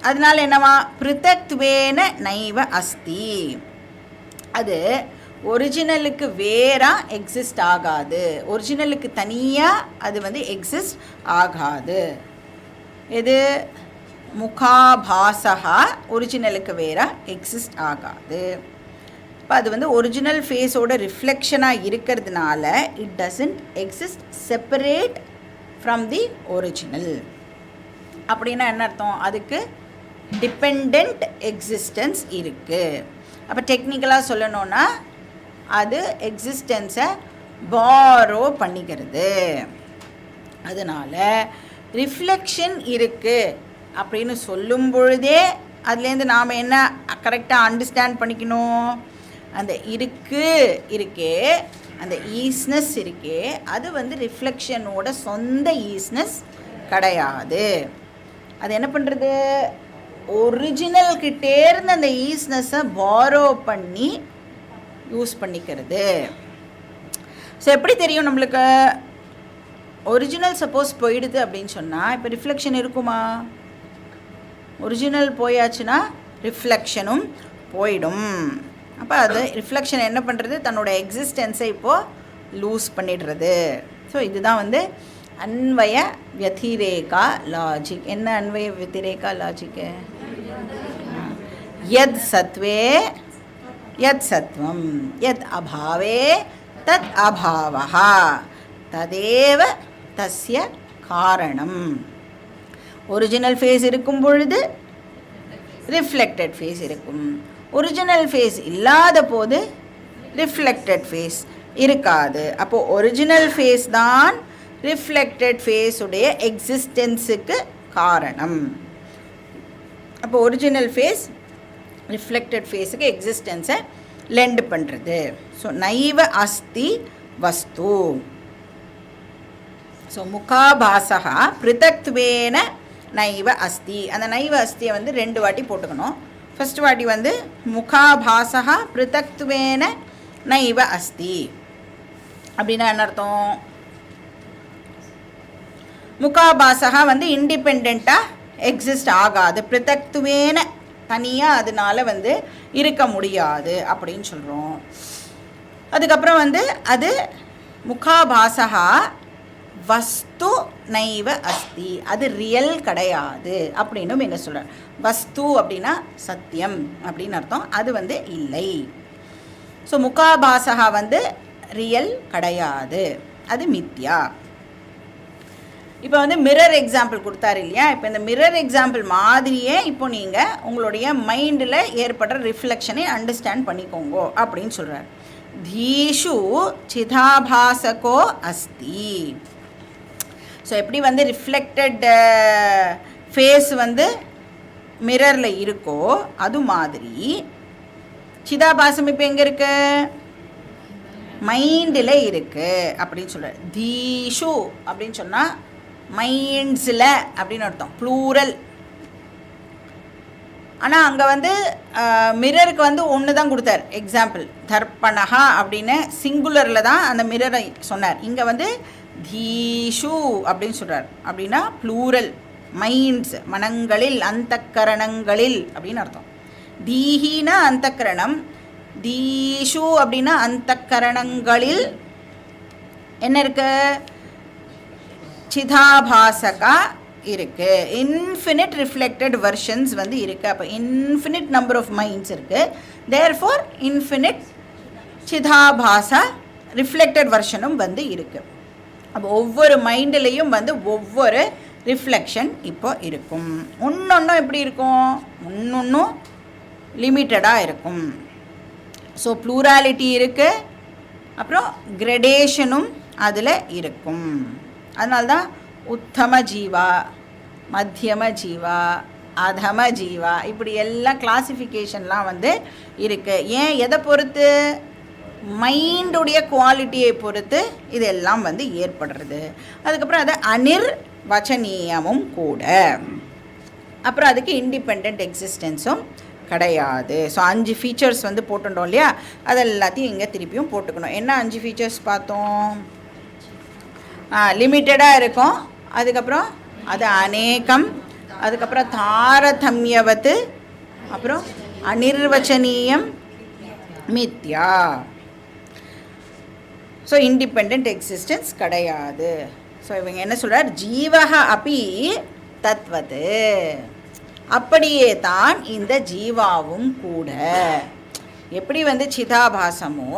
அதனால என்னவா? பிருத்தக்த்வேன நைவ அஸ்தி, அது ஒரிஜினலுக்கு வேறாக எக்ஸிஸ்ட் ஆகாது, ஒரிஜினலுக்கு தனியாக அது வந்து எக்ஸிஸ்ட் ஆகாது. எது? முகாபாசகா ஒரிஜினலுக்கு வேறாக எக்ஸிஸ்ட் ஆகாது. இப்போ அது வந்து ஒரிஜினல் ஃபேஸோட ரிஃப்ளெக்ஷனாக இருக்கிறதுனால it doesn't exist separate from the original. அப்படின்னா என்ன அர்த்தம்? அதுக்கு டிபெண்ட் எக்ஸிஸ்டன்ஸ் இருக்குது. அப்போ டெக்னிக்கலாக சொல்லணுன்னா அது எக்ஸிஸ்டன்ஸை பாரோ பண்ணிக்கிறது. அதனால் ரிஃப்ளெக்ஷன் இருக்குது அப்படின்னு சொல்லும் பொழுதே அதுலேருந்து நாம் என்ன கரெக்டாக அண்டர்ஸ்டாண்ட் பண்ணிக்கணும்? அந்த இருக்கே அந்த ஈஸ்னஸ் இருக்கே அது வந்து ரிஃப்ளெக்ஷனோட சொந்த ஈஸ்னஸ் கிடையாது. அது என்ன பண்ணுறது? ஒரிஜினல்கிட்டேருந்து அந்த ஈஸ்னஸை பாரோ பண்ணி யூஸ் பண்ணிக்கிறது. ஸோ எப்படி தெரியும் நம்மளுக்கு? ஒரிஜினல் சப்போஸ் போயிடுது அப்படின்னு சொன்னால் இப்போ ரிஃப்ளெக்ஷன் இருக்குமா? ஒரிஜினல் போயாச்சுன்னா ரிஃப்ளெக்ஷனும் போயிடும். அப்போ அது ரிஃப்ளெக்ஷன் என்ன பண்ணுறது? தன்னோட எக்ஸிஸ்டன்ஸை இப்போது லூஸ் பண்ணிடுறது. ஸோ இதுதான் வந்து அன்வய வத்திரேகா லாஜிக். என்ன அன்வய வத்திரேகா லாஜிக்கு? யத் சத்வே யத் சத்வம், யத் அபாவே தத் அபாவஹா, ததேவ தஸ்ய காரணம். ஒரிஜினல் ஃபேஸ் இருக்கும் பொழுது ரிஃப்ளெக்டட் ஃபேஸ் இருக்கும். ஒரிஜினல் ஃபேஸ் இல்லாத போது ரிஃப்ளெக்டட் ஃபேஸ் இருக்காது. அப்போது ஒரிஜினல் ஃபேஸ் தான் ரிஃப்ளெக்டட் ஃபேஸுடைய எக்ஸிஸ்டன்ஸுக்கு காரணம். அப்போ ஒரிஜினல் ஃபேஸ் ரிஃப்ளெக்டட் ஃபேஸுக்கு எக்ஸிஸ்டன்ஸை லெண்ட் பண்ணுறது. ஸோ நைவ அஸ்தி வஸ்து. ஸோ முகாபாசகா பிருத்தக்த்வேன நைவ அஸ்தி. அந்த நைவ அஸ்தியை வந்து 2 வாட்டி போட்டுக்கணும். ஃபர்ஸ்ட் வாட்டி வந்து முகாபாசகா பிருத்தக்த்வேன நைவ அஸ்தி அப்படின்னா என்ன அர்த்தம்? முகாபாசகா வந்து இண்டிபெண்ட்டாக எக்ஸிஸ்ட் ஆகாது, பிருத்தக்த்வேன தனியாக அதனால வந்து இருக்க முடியாது அப்படின்னு சொல்கிறோம். அதுக்கப்புறம் வந்து அது முகாபாசகா வஸ்து நைவ அஸ்தி, அது ரியல் கிடையாது அப்படின்னு என்ன சொல்கிறார்? வஸ்து அப்படின்னா சத்தியம் அப்படின்னு அர்த்தம். அது வந்து இல்லை. ஸோ முகாபாசகா வந்து ரியல் கிடையாது, அது மித்யா. இப்போ வந்து மிரர் எக்ஸாம்பிள் கொடுத்தாரு இல்லையா, இப்போ இந்த மிரர் எக்ஸாம்பிள் மாதிரியே இப்போ நீங்கள் உங்களுடைய மைண்டில் ஏற்படுற ரிஃப்ளெக்ஷனை அண்டர்ஸ்டாண்ட் பண்ணிக்கோங்க அப்படின்னு சொல்கிறார். தீஷு சிதாபாசகோ அஸ்தி. ஸோ எப்படி வந்து ரிஃப்ளெக்டட் ஃபேஸ் வந்து மிரரில் இருக்கோ அது மாதிரி சிதாபாசம் இப்போ எங்கே இருக்கு? மைண்டில் இருக்குது அப்படின்னு சொல்கிறார். தீஷு அப்படின்னு சொன்னால் மைண்ட்ஸில் அப்படின்னு அர்த்தம், ப்ளூரல். ஆனால் அங்கே வந்து மிரருக்கு வந்து ஒன்று தான் கொடுத்தார் எக்ஸாம்பிள், தர்ப்பணஹா அப்படின்னு சிங்குலரில் தான் அந்த மிரரை சொன்னார். இங்கே வந்து தீஷு அப்படின்னு சொல்கிறார். அப்படின்னா ப்ளூரல், மைண்ட்ஸ், மனங்களில், அந்தக்கரணங்களில் அப்படின்னு அர்த்தம். தீஹினா அந்தக்கரணம், தீஷு அப்படின்னா அந்தக்கரணங்களில் என்ன இருக்கு? சிதாபாசகா இருக்குது. இன்ஃபினிட் ரிஃப்ளெக்டட் வெர்ஷன்ஸ் வந்து இருக்குது. அப்போ இன்ஃபினிட் நம்பர் ஆஃப் மைண்ட்ஸ் இருக்குது. தேர்ஃபோர் இன்ஃபினிட் சிதாபாசா ரிஃப்ளெக்டட் வெர்ஷனும் வந்து இருக்குது. அப்போ ஒவ்வொரு மைண்டிலையும் வந்து ஒவ்வொரு ரிஃப்ளெக்ஷன் இப்போ இருக்கும். ஒன்றொன்றும் எப்படி இருக்கும்? ஒன்றொன்றும் லிமிட்டடாக இருக்கும். ஸோ ப்ளூராலிட்டி இருக்குது, அப்புறம் கிரடேஷனும் அதில் இருக்கும். அதனால்தான் உத்தம ஜீவா, மத்தியம ஜீவா, அதம ஜீவா, இப்படி எல்லாம் கிளாசிஃபிகேஷன்லாம் வந்து இருக்குது. ஏன், எதை பொறுத்து? மைண்டுடைய குவாலிட்டியை பொறுத்து இதெல்லாம் வந்து ஏற்படுறது. அதுக்கப்புறம் அது அனிர்வச்சனீயமும் கூட. அப்புறம் அதுக்கு இண்டிபெண்ட் எக்ஸிஸ்டன்ஸும் கிடையாது. ஸோ 5 ஃபீச்சர்ஸ் வந்து போட்டுட்டோம் இல்லையா, அது எல்லாத்தையும் இங்கே திருப்பியும் போட்டுக்கணும். என்ன 5 ஃபீச்சர்ஸ் பார்த்தோம்? லிமிட்டடாக இருக்கும், அதுக்கப்புறம் அது அநேகம், அதுக்கப்புறம் தாரதமியவத்து, அப்புறம் அனிர்வச்சனீயம், மித்யா. ஸோ இண்டிபெண்ட் எக்ஸிஸ்டன்ஸ் கிடையாது. ஸோ இவங்க என்ன சொல்கிறார்? ஜீவக அப்பி தத்வது, அப்படியே தான் இந்த ஜீவாவும் கூட. எப்படி வந்து சிதாபாசமோ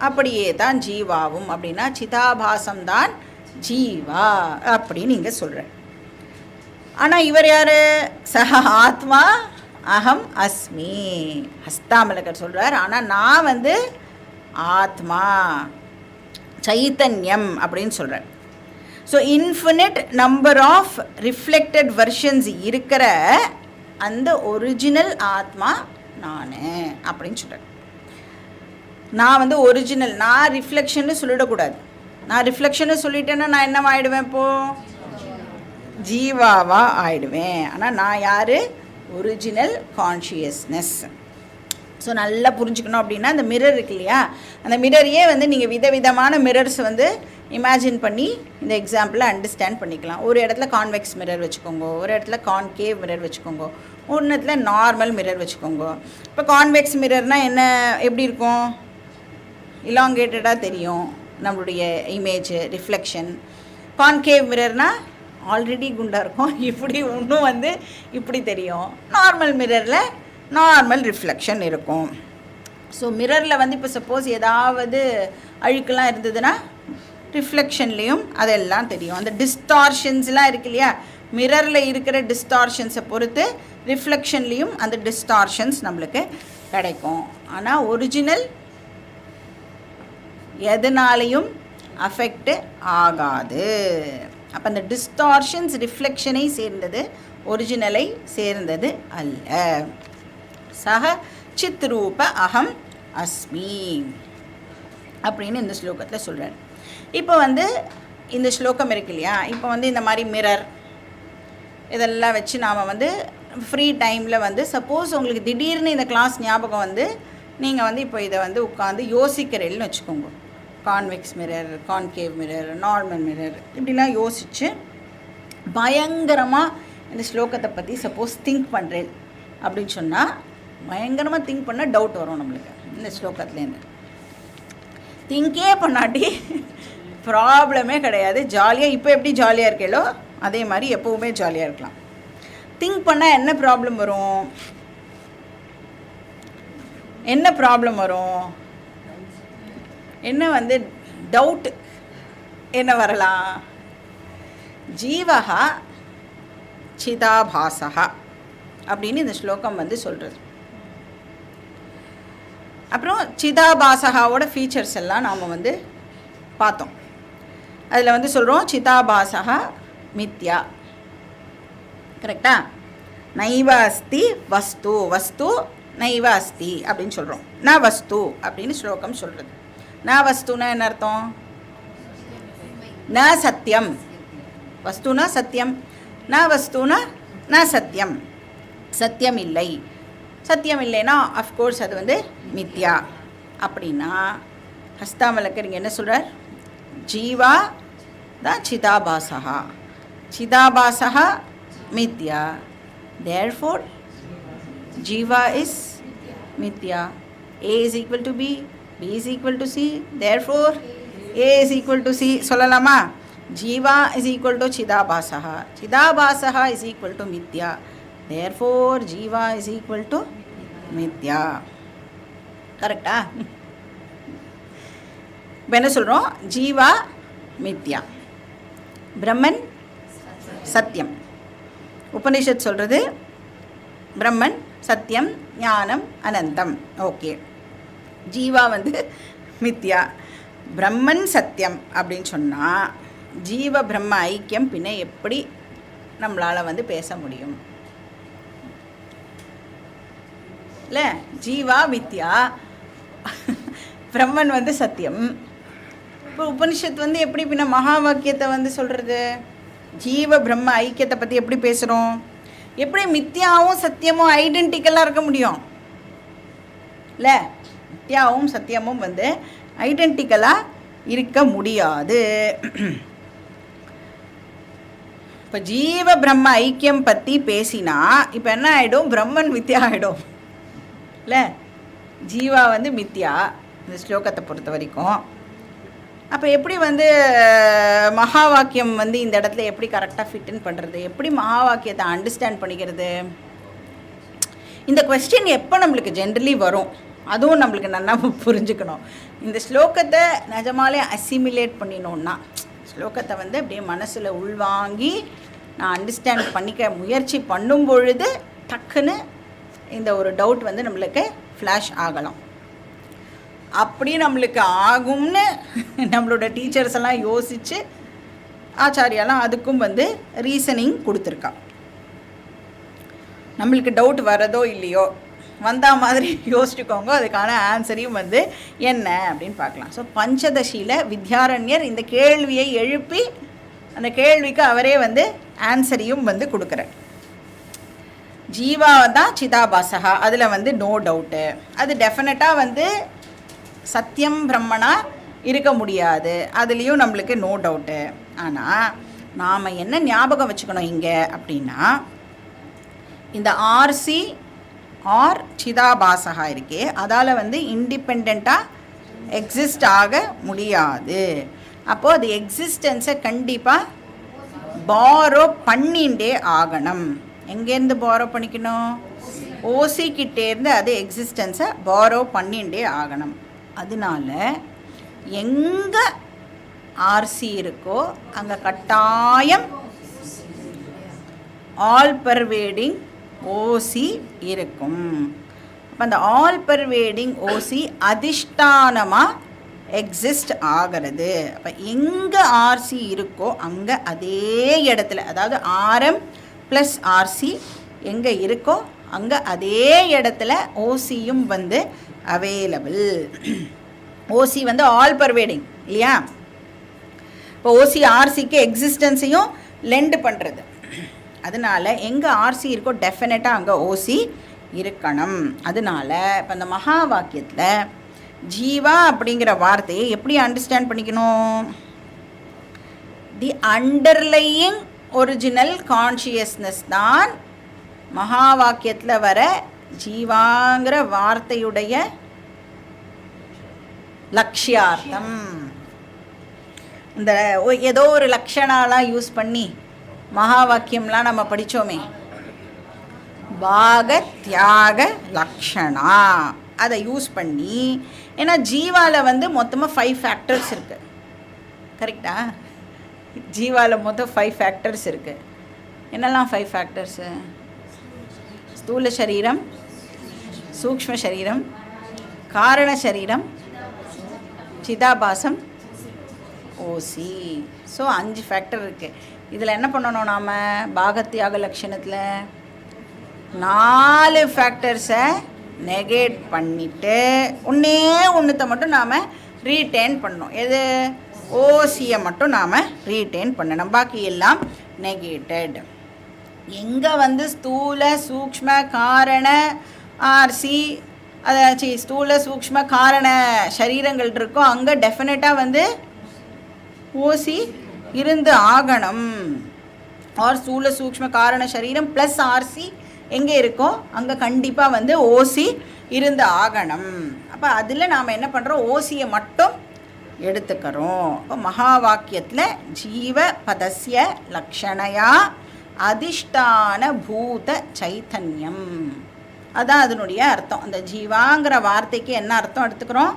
அப்படியே தான் ஜீவாவும். அப்படின்னா சிதாபாசம்தான் ஜீவா அப்படின்னு நீங்கள் சொல்கிற. ஆனால் இவர் யார்? சஹ ஆத்மா அகம் அஸ்மி. ஹஸ்தாமலகர் சொல்கிறார், ஆனால் நான் வந்து ஆத்மா, சைத்தன்யம் அப்படின்னு சொல்கிறார். So infinite number of reflected versions இருக்கிற அந்த ஒரிஜினல் ஆத்மா நான் அப்படின்னு சொல்கிறேன். நான் வந்து ஒரிஜினல், நான் ரிஃப்ளெக்ஷன்னு சொல்லிடக்கூடாது. நான் ரிஃப்ளெக்ஷன்னு சொல்லிட்டேன்னா நான் என்னவா ஆகிடுவேன்? இப்போது ஜீவாவா ஆயிடுவேன். ஆனால் நான் யார்? Original consciousness. ஸோ நல்லா புரிஞ்சுக்கணும் அப்படின்னா அந்த மிரர் இருக்கு இல்லையா, அந்த மிரரையே வந்து நீங்கள் விதவிதமான மிரர்ஸ் வந்து இமேஜின் பண்ணி இந்த எக்ஸாம்பிளை அண்டர்ஸ்டாண்ட் பண்ணிக்கலாம். ஒரு இடத்துல கான்வெக்ஸ் மிரர் வச்சுக்கோங்க, ஒரு இடத்துல கான்கேவ் மிரர் வச்சுக்கோங்க, ஒரு இடத்துல நார்மல் மிரர் வச்சுக்கோங்க. இப்போ கான்வெக்ஸ் மிரர்னால் என்ன, எப்படி இருக்கும்? இலாங்கேட்டடாக தெரியும் நம்மளுடைய இமேஜ் ரிஃப்ளெக்ஷன். கான்கேவ் மிரர்னால் ஆல்ரெடி குண்டாக இருக்கும், இப்படி இன்னும் வந்து இப்படி தெரியும். நார்மல் மிரரில் நார்மல் ரிஃப்ளெக்ஷன் இருக்கும். ஸோ மிரரில் வந்து இப்போ சப்போஸ் ஏதாவது அழுக்கெல்லாம் இருந்ததுன்னா ரிஃப்ளெக்ஷன்லேயும் அதெல்லாம் தெரியும். அந்த டிஸ்டார்ஷன்ஸ்லாம் இருக்கு இல்லையா, மிரரில் இருக்கிற டிஸ்டார்ஷன்ஸை பொறுத்து ரிஃப்ளெக்ஷன்லேயும் அந்த டிஸ்டார்ஷன்ஸ் நம்மளுக்கு கிடைக்கும். ஆனால் ஒரிஜினல் எதனாலையும் அஃபெக்ட் ஆகாது. அப்போ அந்த டிஸ்டார்ஷன்ஸ் ரிஃப்ளெக்ஷனை சேர்ந்தது, ஒரிஜினலை சேர்ந்தது அல்ல. சக சித் ரூப அகம் அஸ்மி அப்படின்னு இந்த ஸ்லோகத்தில் சொல்கிறார். இப்போ வந்து இந்த ஸ்லோகம் இருக்கு இல்லையா, இப்போ வந்து இந்த மாதிரி மிரர் இதெல்லாம் வச்சு நாம் வந்து ஃப்ரீ டைமில் வந்து சப்போஸ் உங்களுக்கு திடீர்னு இந்த கிளாஸ் ஞாபகம் வந்து நீங்கள் வந்து இப்போ இதை வந்து உட்காந்து யோசிக்கிறேன்னு வச்சுக்கோங்க. Convex mirror, concave mirror, normal mirror இப்படிலாம் யோசித்து பயங்கரமாக இந்த ஸ்லோகத்தை பற்றி சப்போஸ் திங்க் பண்ணுறேன் அப்படின்னு சொன்னால் பயங்கரமாக திங்க் பண்ணால் டவுட் வரும் நம்மளுக்கு. இந்த ஸ்லோகத்துலேருந்து திங்கே பண்ணாட்டி ப்ராப்ளமே கிடையாது, ஜாலியாக இப்போ எப்படி ஜாலியாக இருக்கேளோ அதே மாதிரி எப்போவுமே ஜாலியாக இருக்கலாம். திங்க் பண்ணால் என்ன ப்ராப்ளம் வரும்? என்ன ப்ராப்ளம் வரும்? என்ன வந்து டவுட் என்ன வரலாம்? ஜீவஹா சிதாபாசஹா அப்படின்னு இந்த ஸ்லோகம் வந்து சொல்கிறது. அப்புறம் சிதாபாசகாவோட ஃபீச்சர்ஸ் எல்லாம் நாம் வந்து பார்த்தோம். அதில் வந்து சொல்கிறோம் சிதாபாசகா மித்யா, கரெக்டா? நைவ அஸ்தி வஸ்து, வஸ்து நைவ அஸ்தி அப்படின்னு சொல்கிறோம். ந வஸ்து அப்படின்னு ஸ்லோகம் சொல்கிறது. ந வஸ்துனா என்ன அர்த்தம்? ந சத்தியம். வஸ்துனா சத்தியம், ந வஸ்துனா ந சத்தியம், சத்தியம் இல்லை. சத்தியம் இல்லைன்னா அஃப்கோர்ஸ் அது வந்து மித்யா. அப்படின்னா ஹஸ்தாமலக்கர் இங்கே என்ன சொல்கிறார்? ஜீவா தான் சிதாபாசகா, சிதாபாசகா மித்யா, தேர்ஃபோர் ஜீவா இஸ் மித்யா. A is equal to B, B is equal to C, therefore A is equal to C சொல்லலாமா? Jeeva is equal to சிதாபாசகா, சிதாபாசகா is equal to மித்யா, therefore Jeeva is equal to மித்யா. கரெக்டா? இப்போ என்ன சொல்கிறோம்? ஜீவா மித்யா, பிரம்மன் சத்தியம். உபனிஷத் சொல்கிறது பிரம்மன் சத்தியம், ஞானம் அனந்தம். ஓகே, ஜீவா வந்து மித்யா, பிரம்மன் சத்தியம் அப்படின்னு சொன்னால் ஜீவ பிரம்ம ஐக்கியம் பின்ன எப்படி நம்மளால் வந்து பேச முடியும்? இல்லை, ஜீவா மித்யா, பிரம்மன் வந்து சத்தியம். இப்போ உபனிஷத் வந்து எப்படி பின்ன மகா வாக்கியத்தை வந்து சொல்கிறது? ஜீவ பிரம்ம ஐக்கியத்தை பற்றி எப்படி பேசுகிறோம்? எப்படி மித்யாவும் சத்தியமும் ஐடென்டிக்கலாக இருக்க முடியும்? இல்லை, மித்யாவும் சத்தியமும் வந்து ஐடென்டிக்கலாக இருக்க முடியாது. இப்போ ஜீவ பிரம்ம ஐக்கியம் பற்றி பேசினா இப்போ என்ன ஆகிடும்? பிரம்மன் மித்யா ஆகிடும். இல்லை, ஜீவா வந்து மித்யா இந்த ஸ்லோகத்தை பொறுத்த வரைக்கும். அப்போ எப்படி வந்து மகா வாக்கியம் வந்து இந்த இடத்துல எப்படி கரெக்டாக ஃபிட்இன் பண்ணுறது? எப்படி மகா வாக்கியத்தை அண்டர்ஸ்டாண்ட் பண்ணிக்கிறது? இந்த கொஸ்டின் எப்போ நம்மளுக்கு ஜென்ரலி வரும், அதுவும் நம்மளுக்கு நல்லா புரிஞ்சுக்கணும். இந்த ஸ்லோகத்தை நிஜமாலே அசிமிலேட் பண்ணினோன்னா, ஸ்லோகத்தை வந்து அப்படியே மனசில் உள்வாங்கி நான் அண்டர்ஸ்டாண்ட் பண்ணிக்க முயற்சி பண்ணும் பொழுது டக்குன்னு இந்த ஒரு டவுட் வந்து நம்மளுக்கு ஃப்ளாஷ் ஆகலாம். அப்படி நம்மளுக்கு ஆகும்னு நம்மளோட டீச்சர்ஸ் எல்லாம் யோசித்து ஆச்சாரியாலாம் அதுக்கும் வந்து ரீசனிங் கொடுத்துருக்கா. நம்மளுக்கு டவுட் வரதோ இல்லையோ, வந்தா மாதிரி யோசிச்சுக்கோங்க, அதுக்கான ஆன்சரையும் வந்து என்ன அப்படின்னு பார்க்கலாம். ஸோ பஞ்சதசியில் வித்யாரண்யர் இந்த கேள்வியை எழுப்பி அந்த கேள்விக்கு அவரே வந்து ஆன்சரையும் வந்து கொடுக்குறார். ஜீவா தான் சிதாபாசகா, அதில் வந்து நோ டவுட்டு. அது டெஃபினட்டாக வந்து சத்தியம் பிரம்மனா இருக்க முடியாது, அதுலேயும் நம்மளுக்கு நோ டவுட்டு. ஆனால் நாம் என்ன ஞாபகம் வச்சுக்கணும் இங்கே அப்படின்னா, இந்த ஆர்சி ஆர் சிதாபாசகா இருக்கே, அதால் வந்து இண்டிபெண்ட்டாக எக்ஸிஸ்ட் ஆக முடியாது. அப்போது அது எக்ஸிஸ்டன்ஸை கண்டிப்பாக பாரோ பண்ணிகிட்டே ஆகணும். எங்கேருந்து பாரோ பண்ணிக்கணும்? ஓசி கிட்டேருந்து அது எக்ஸிஸ்டன்ஸை பாரோ பண்ணிகிட்டே ஆகணும். அதனால எங்கே ஆர்சி இருக்கோ அங்கே கட்டாயம் ஆல் பர்வேடிங் ஓசி இருக்கும். அப்போ அந்த ஆல் பர்வேடிங் ஓசி அதிஷ்டானமாக எக்ஸிஸ்ட் ஆகிறது. அப்போ எங்கே ஆர்சி இருக்கோ அங்கே அதே இடத்துல, அதாவது ஆர்எம் ப்ளஸ் ஆர்சி எங்கே இருக்கோ அங்கே அதே இடத்துல ஓசியும் வந்து அவைலபிள். ஓசி வந்து ஆல் பர்வேடிங் இல்லையா? இப்போ ஓசி ஆர்சிக்கு எக்ஸிஸ்டன்ஸையும் லெண்ட் பண்ணுறது. அதனால் எங்கே ஆர்சி இருக்கோ டெஃபினட்டாக அங்கே ஓசி இருக்கணும். அதனால் இப்போ அந்த மகா வாக்கியத்தில் ஜீவா அப்படிங்கிற வார்த்தையை எப்படி அண்டர்ஸ்டாண்ட் பண்ணிக்கணும்? தி அண்டர்லையிங் ஒரிஜினல் கான்ஷியஸ்னஸ் தான் மகா வாக்கியத்தில் வர ஜீவாங்கிற வார்த்தையுடைய லட்சியார்த்தம். இந்த ஏதோ ஒரு லக்ஷணாலாம் யூஸ் பண்ணி மகா வாக்கியம்லாம் நம்ம படித்தோமே, பாக தியாக லக்ஷணா, அதை யூஸ் பண்ணி, ஏன்னா ஜீவாவில் வந்து மொத்தமாக 5 ஃபேக்டர்ஸ் இருக்குது, கரெக்டா? ஜீவாவில் மொத்தம் 5 ஃபேக்டர்ஸ் இருக்குது. என்னெல்லாம் 5 ஃபேக்டர்ஸு? ஸ்தூல சரீரம், சூக்ஷ்ம சரீரம், காரண சரீரம், சிதாபாசம், ஓசி. ஸோ 5 ஃபேக்டர் இருக்குது. இதில் என்ன பண்ணணும் நாம்? பாகத்தியாக லட்சணத்தில் 4 ஃபேக்டர்ஸை நெகேட் பண்ணிவிட்டு ஒன்றுத்தை மட்டும் நாம் ரீட்டைன் பண்ணணும். எது? ஓசியை மட்டும் நாம் ரீட்டைன் பண்ணணும். பாக்கி எல்லாம் நெகேட்டட். எங்கே ஸ்தூல சூக்ஷ்ம காரண ஆர்சி அதாச்சு ஸ்தூல சூக்ஷ்ம காரண சரீரங்கள் இருக்கோ அங்கே டெஃபினட்டாக ஓசி இருந்து ஆகணும். ஆர் ஸ்தூல சூக்ஷ்ம காரண சரீரம் ப்ளஸ் ஆர்சி எங்கே இருக்கோ அங்கே கண்டிப்பாக ஓசி இருந்து ஆகணும். அப்போ அதில் நாம் என்ன பண்ணுறோம்? ஓசியை மட்டும் எடுத்துக்கிறோம். இப்போ மகா வாக்கியத்தில் ஜீவ பதஸ்ய லக்ஷணையா அதிஷ்டான பூத சைத்தன்யம், அதான் அதனுடைய அர்த்தம். அந்த ஜீவாங்கிற வார்த்தைக்கு என்ன அர்த்தம் எடுத்துக்கிறோம்?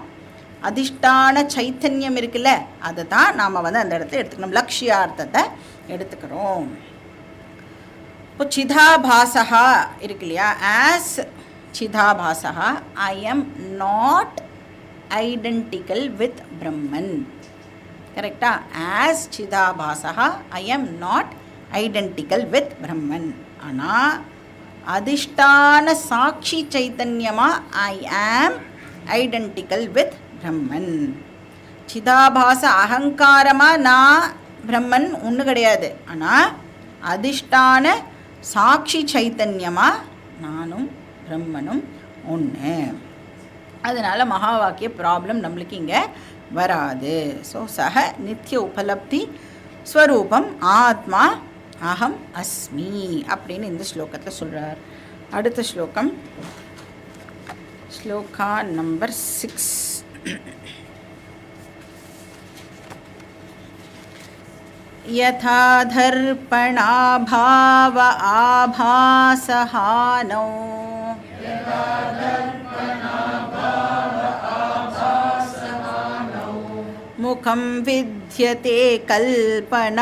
அதிஷ்டான சைத்தன்யம் இருக்குல்ல, அதை தான் நாம் அந்த இடத்துல எடுத்துக்கணும். லக்ஷியார்த்தத்தை எடுத்துக்கிறோம். இப்போ சிதாபாசா இருக்கு இல்லையா? ஆஸ் சிதாபாசா I am not identical with Brahman. கரெக்டா? ஆஸ் சிதாபாசா I am not identical with Brahman. ஆனால் அதிஷ்டான சாட்சி சைத்தன்யமாக ஐ ஆம் ஐடென்டிக்கல் வித் பிரம்மன். சிதாபாச அகங்காரமாக நான் பிரம்மன் ஒன்று கிடையாது. ஆனால் அதிஷ்டான சாட்சி சைத்தன்யமாக நானும் பிரம்மனும் ஒன்று. அதனால் மகா வாக்கிய ப்ராப்ளம் நம்மளுக்கு இங்கே வராது. ஸோ சக நித்திய உபலப்தி ஸ்வரூபம் ஆத்மா அகம் அஸ்மி அப்படின்னு இந்த ஸ்லோகத்தில் சொல்கிறார். அடுத்த ஸ்லோகம், ஸ்லோகா நம்பர் 6. யதா தர்ப்பணாபாவ ஆபாசஹானோ முகம் வித்யதே கல்பனாஹீனமேகம்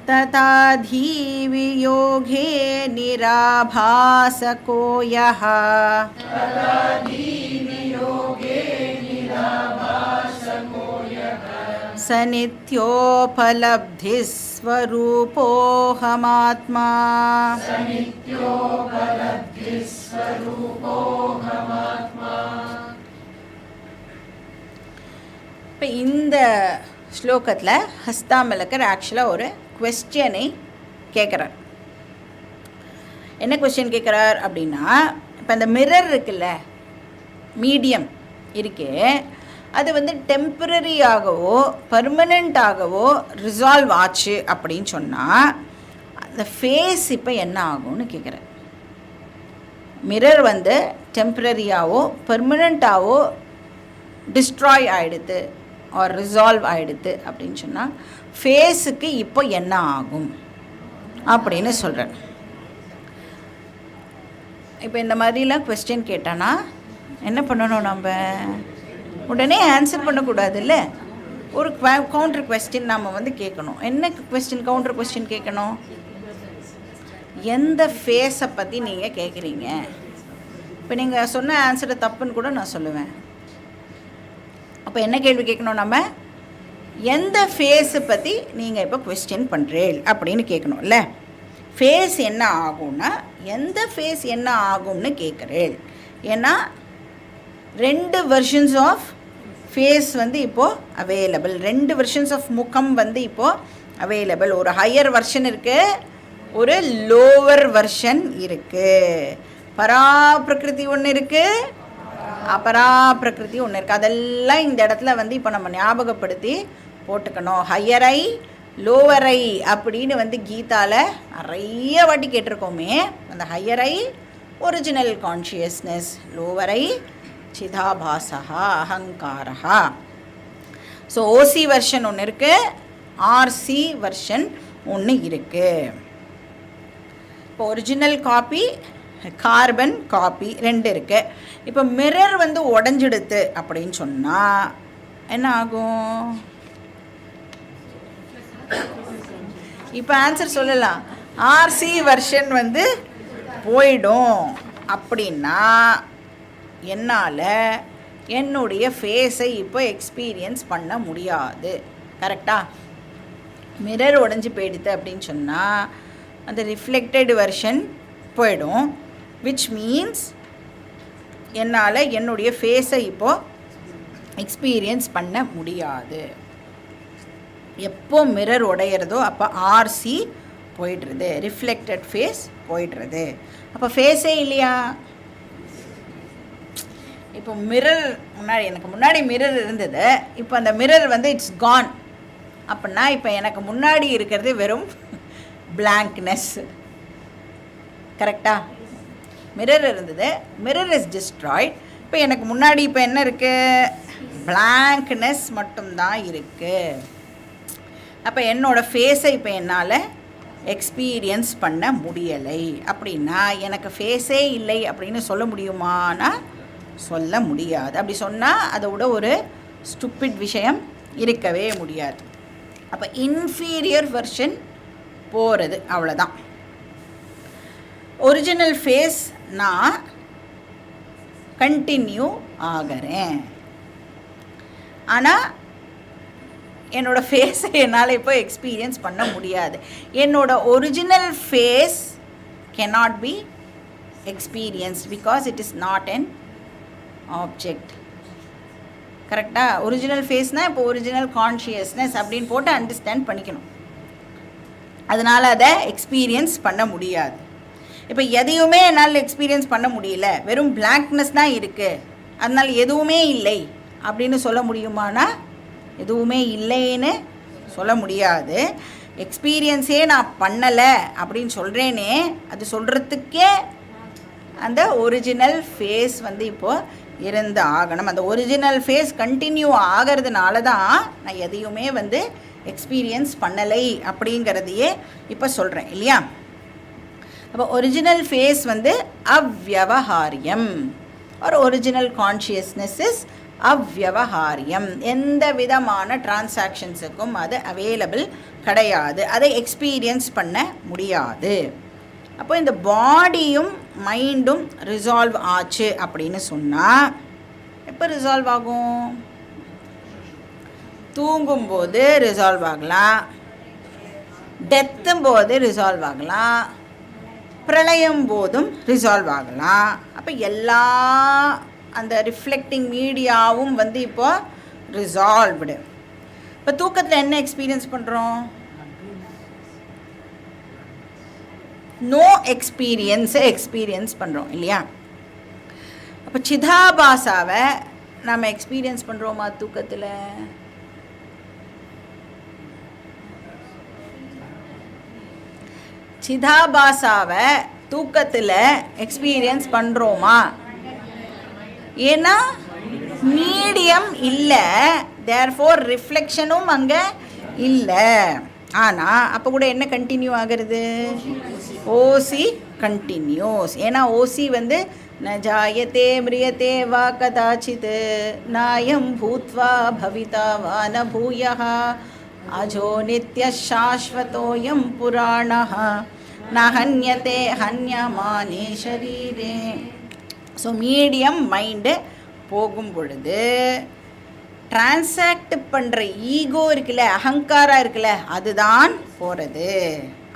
ததா தீவியோகே நிராபாசகோ யஹ स नित्योपलब्धिस्वरूपोऽहमात्मा இப்போ இந்த ஸ்லோகத்தில் ஹஸ்தாமலக்கர் ஆக்சுவலாக ஒரு குவெஸ்டனை கேட்குறார். என்ன குவெஸ்டன் கேட்குறார் அப்படின்னா, இப்போ அந்த மிரர் இருக்குல்ல, மீடியம் இருக்கே, அது டெம்பரரியாகவோ பர்மனெண்ட்டாகவோ ரிசால்வ் ஆச்சு அப்படின்னு சொன்னால் அந்த ஃபேஸ் இப்போ என்ன ஆகும்னு கேட்குறேன். மிரர் டெம்பரரியாகவோ பர்மனெண்ட்டாகவோ டிஸ்ட்ராய் ஆகிடுது ஆர் ரிசால்வ் ஆகிடுது அப்படின்னு சொன்னால் ஃபேஸுக்கு இப்போ என்ன ஆகும் அப்படின்னு சொல்கிறேன். இப்போ இந்த மாதிரிலாம் குவெஸ்டின் கேட்டானா என்ன பண்ணணும்? நம்ம உடனே ஆன்சர் பண்ணக்கூடாதுல்ல. ஒரு கவுண்டர் குவெஸ்டின் நாம் கேட்கணும். என்ன குவெஸ்டின், கவுண்டர் குவெஸ்டின் கேட்கணும்? எந்த ஃபேஸை பற்றி நீங்கள் கேட்குறீங்க? இப்போ நீங்கள் சொன்ன ஆன்சரை தப்புன்னு கூட நான் சொல்லுவேன். அப்போ என்ன கேள்வி கேட்கணும்? நம்ம எந்த ஃபேஸை பற்றி நீங்கள் இப்போ குவெஸ்டின் பண்ணுறீள் அப்படின்னு கேட்கணும்ல. ஃபேஸ் என்ன ஆகும்னா எந்த ஃபேஸ் என்ன ஆகும்னு கேட்குறேள். ஏன்னா 2 வெர்ஷன்ஸ் ஆஃப் ஃபேஸ் இப்போது அவைலபிள். 2 வெர்ஷன்ஸ் ஆஃப் முகம் இப்போது அவைலபிள். ஒரு ஹையர் வெர்ஷன் இருக்குது, ஒரு லோவர் வெர்ஷன் இருக்குது. பராப்பிரகிருதி ஒன்று இருக்குது, அபராப்பிரகிருதி ஒன்று இருக்குது. அதெல்லாம் இந்த இடத்துல இப்போ நம்ம ஞாபகப்படுத்தி போட்டுக்கணும். ஹையரை லோவரை அப்படின்னு கீதாவில் நிறைய வாட்டி கேட்டிருக்கோமே. அந்த ஹையரை ஒரிஜினல் கான்ஷியஸ்னஸ், லோவரை சிதாபாசா அகங்காரா. ஸோ ஓசி வெர்ஷன் ஒன்று இருக்குது, ஆர்சி வெர்ஷன் ஒன்று இருக்குது. இப்போ ஒரிஜினல் காப்பி கார்பன் காப்பி 2 இருக்குது. இப்போ மிரர் வந்து உடஞ்சிடுது அப்படின்னு சொன்னால் என்ன ஆகும்? இப்போ ஆன்சர் சொல்லலாம். ஆர்சி வெர்ஷன் வந்து போயிடும். அப்படின்னா என்னால் என்னுடைய ஃபேஸை இப்போ எக்ஸ்பீரியன்ஸ் பண்ண முடியாது. கரெக்டாக? மிரர் உடஞ்சி போயிடுது அப்படின்னு சொன்னால் அந்த ரிஃப்ளெக்டட் வெர்ஷன் போயிடும். விச் மீன்ஸ் என்னால் என்னுடைய ஃபேஸை இப்போது எக்ஸ்பீரியன்ஸ் பண்ண முடியாது. எப்போ மிரர் உடையிறதோ அப்போ ஆர்சி போயிடுறது, ரிஃப்ளெக்டட் ஃபேஸ் போயிடுறது. அப்போ ஃபேஸே இல்லையா? இப்போ மிரர் எனக்கு முன்னாடி மிரர் இருந்தது, இப்போ அந்த மிரர் வந்து இட்ஸ் கான். அப்படின்னா இப்போ எனக்கு முன்னாடி இருக்கிறது வெறும் பிளாங்க்னஸ். கரெக்டாக? மிரர் இருந்தது, மிரர் இஸ் டிஸ்ட்ராய்ட். இப்போ எனக்கு முன்னாடி இப்போ என்ன இருக்குது? பிளாங்க்னஸ் மட்டும்தான் இருக்குது. அப்போ என்னோடய ஃபேஸை இப்போ என்னால் எக்ஸ்பீரியன்ஸ் பண்ண முடியலை. அப்படின்னா எனக்கு ஃபேஸே இல்லை அப்படின்னு சொல்ல முடியுமானா சொல்ல முடியாது. அப்படி சொன்னால் அதை விட ஒரு ஸ்டூப்பிட் விஷயம் இருக்கவே முடியாது. அப்போ இன்ஃபீரியர் வெர்ஷன் போகிறது, அவ்வளோதான். ஒரிஜினல் ஃபேஸ் நான் கண்டினியூ ஆகிறேன். ஆனால் என்னோடய ஃபேஸை என்னால் இப்போ எக்ஸ்பீரியன்ஸ் பண்ண முடியாது. என்னோடய original face cannot be experienced because it is not an object. கரெக்டாக? ஒரிஜினல் ஃபேஸ்னால் இப்போ ஒரிஜினல் கான்ஷியஸ்னஸ் அப்படின்னு போட்டு அண்டர்ஸ்டாண்ட் பண்ணிக்கணும். அதனால் அதை எக்ஸ்பீரியன்ஸ் பண்ண முடியாது. இப்போ எதையுமே என்னால் எக்ஸ்பீரியன்ஸ் பண்ண முடியல, வெறும் பிளாங்க்னஸ் தான் இருக்குது, அதனால் எதுவுமே இல்லை அப்படின்னு சொல்ல முடியுமானா எதுவுமே இல்லைன்னு சொல்ல முடியாது. எக்ஸ்பீரியன்ஸே நான் பண்ணலை அப்படின்னு சொல்கிறேனே, அது சொல்கிறதுக்கே அந்த ஒரிஜினல் ஃபேஸ் வந்து இப்போது இருந்து ஆகணும். அந்த ஒரிஜினல் ஃபேஸ் கண்டினியூ ஆகிறதுனால தான் நான் எதையுமே வந்து எக்ஸ்பீரியன்ஸ் பண்ணலை அப்படிங்கிறதையே இப்போ சொல்கிறேன் இல்லையா? அப்போ ஒரிஜினல் ஃபேஸ் வந்து அவ்யவஹாரியம். ஒரு ஒரிஜினல் கான்ஷியஸ்னஸ் இஸ் அவ்யவஹாரியம். எந்த விதமான டிரான்சாக்ஷன்ஸுக்கும் அது அவைலபிள் கிடையாது, அதை எக்ஸ்பீரியன்ஸ் பண்ண முடியாது. அப்போ இந்த பாடியும் மைண்டும் ரிசால்வ் ஆச்சு அப்படின்னு சொன்னால் எப்போ ரிசால்வ் ஆகும்? தூங்கும்போது ரிசால்வ் ஆகலாம், டெத்தும் போது ரிசால்வ் ஆகலாம், பிரளயம் போதும் ரிசால்வ் ஆகலாம். அப்போ எல்லா அந்த ரிஃப்ளெக்டிங் மீடியாவும் வந்து இப்போ ரிசால்வ்டு. இப்போ தூக்கத்தில் என்ன எக்ஸ்பீரியன்ஸ் பண்ணுறோம்? நோ எக்ஸ்பீரியன்ஸை எக்ஸ்பீரியன்ஸ் பண்ணுறோம் இல்லையா? அப்போ சிதாபாசாவை நாம் எக்ஸ்பீரியன்ஸ் பண்ணுறோமா தூக்கத்தில்? சிதாபாசாவை தூக்கத்தில் எக்ஸ்பீரியன்ஸ் பண்ணுறோமா? ஏன்னா மீடியம் இல்லை, தேர்ஃபோர் ரிஃப்ளெக்ஷனும் அங்கே இல்லை. ஆனால் அப்போ கூட என்ன கண்டினியூ ஆகிறது? ஓசி கண்டினியூஸ். ஏன்னா ஓசி வந்து ந ஜாயத்தே மிரியத்தே வா கதாச்சித் நாயம் பூத்வா பவிதா வா ந பூயः அஜோ நித்ய சாஸ்வதோயம் புராணः ந ஹன்யதே ஹன்யமானே ஷரீரே. ஸோ மீடியம் மைண்டு போகும் பொழுது டிரான்சாக்ட் பண்ணுற ஈகோ இருக்குல்ல, அகங்காரம் இருக்குல்ல, அதுதான் போகிறது.